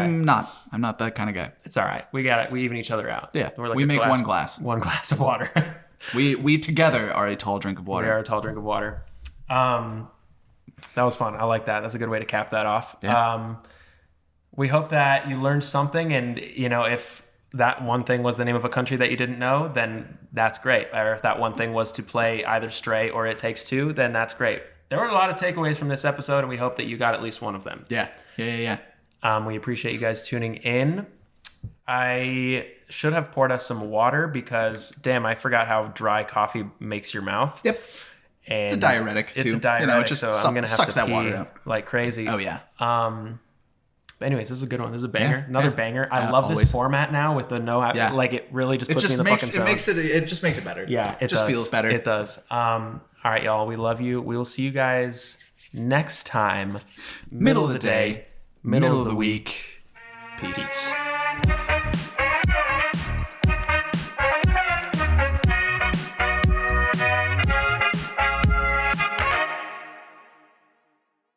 A: I'm not that kind of guy.
B: It's all right. We even each other out.
A: Yeah.
B: We're like
A: we
B: a
A: make one glass.
B: One glass of water.
A: We together are a tall drink of water.
B: We are a tall drink of water. That was fun. I like that. That's a good way to cap that off.
A: Yeah.
B: We hope that you learned something, and you know, if that one thing was the name of a country that you didn't know, then that's great. Or if that one thing was to play either Stray or It Takes Two, then that's great. There were a lot of takeaways from this episode, and we hope that you got at least one of them.
A: Yeah.
B: We appreciate you guys tuning in. I should have poured us some water because, damn, I forgot how dry coffee makes your mouth.
A: Yep.
B: And
A: it's a diuretic too.
B: It's a diuretic,
A: you know, it just
B: so I'm gonna have
A: sucks
B: to
A: that
B: pee
A: water out.
B: like crazy.
A: Oh yeah.
B: But anyways, this is a good one. This is a banger.
A: Yeah,
B: Another
A: yeah.
B: banger. I love
A: Always.
B: this format now with the
A: Yeah.
B: like it really just puts me in the fucking zone.
A: It just makes it better.
B: Yeah, it
A: just
B: does.
A: feels better.
B: It does. All right, y'all. We love you. We will see you guys next time. Middle of the day, middle of the week.
A: Peace.
B: Peace.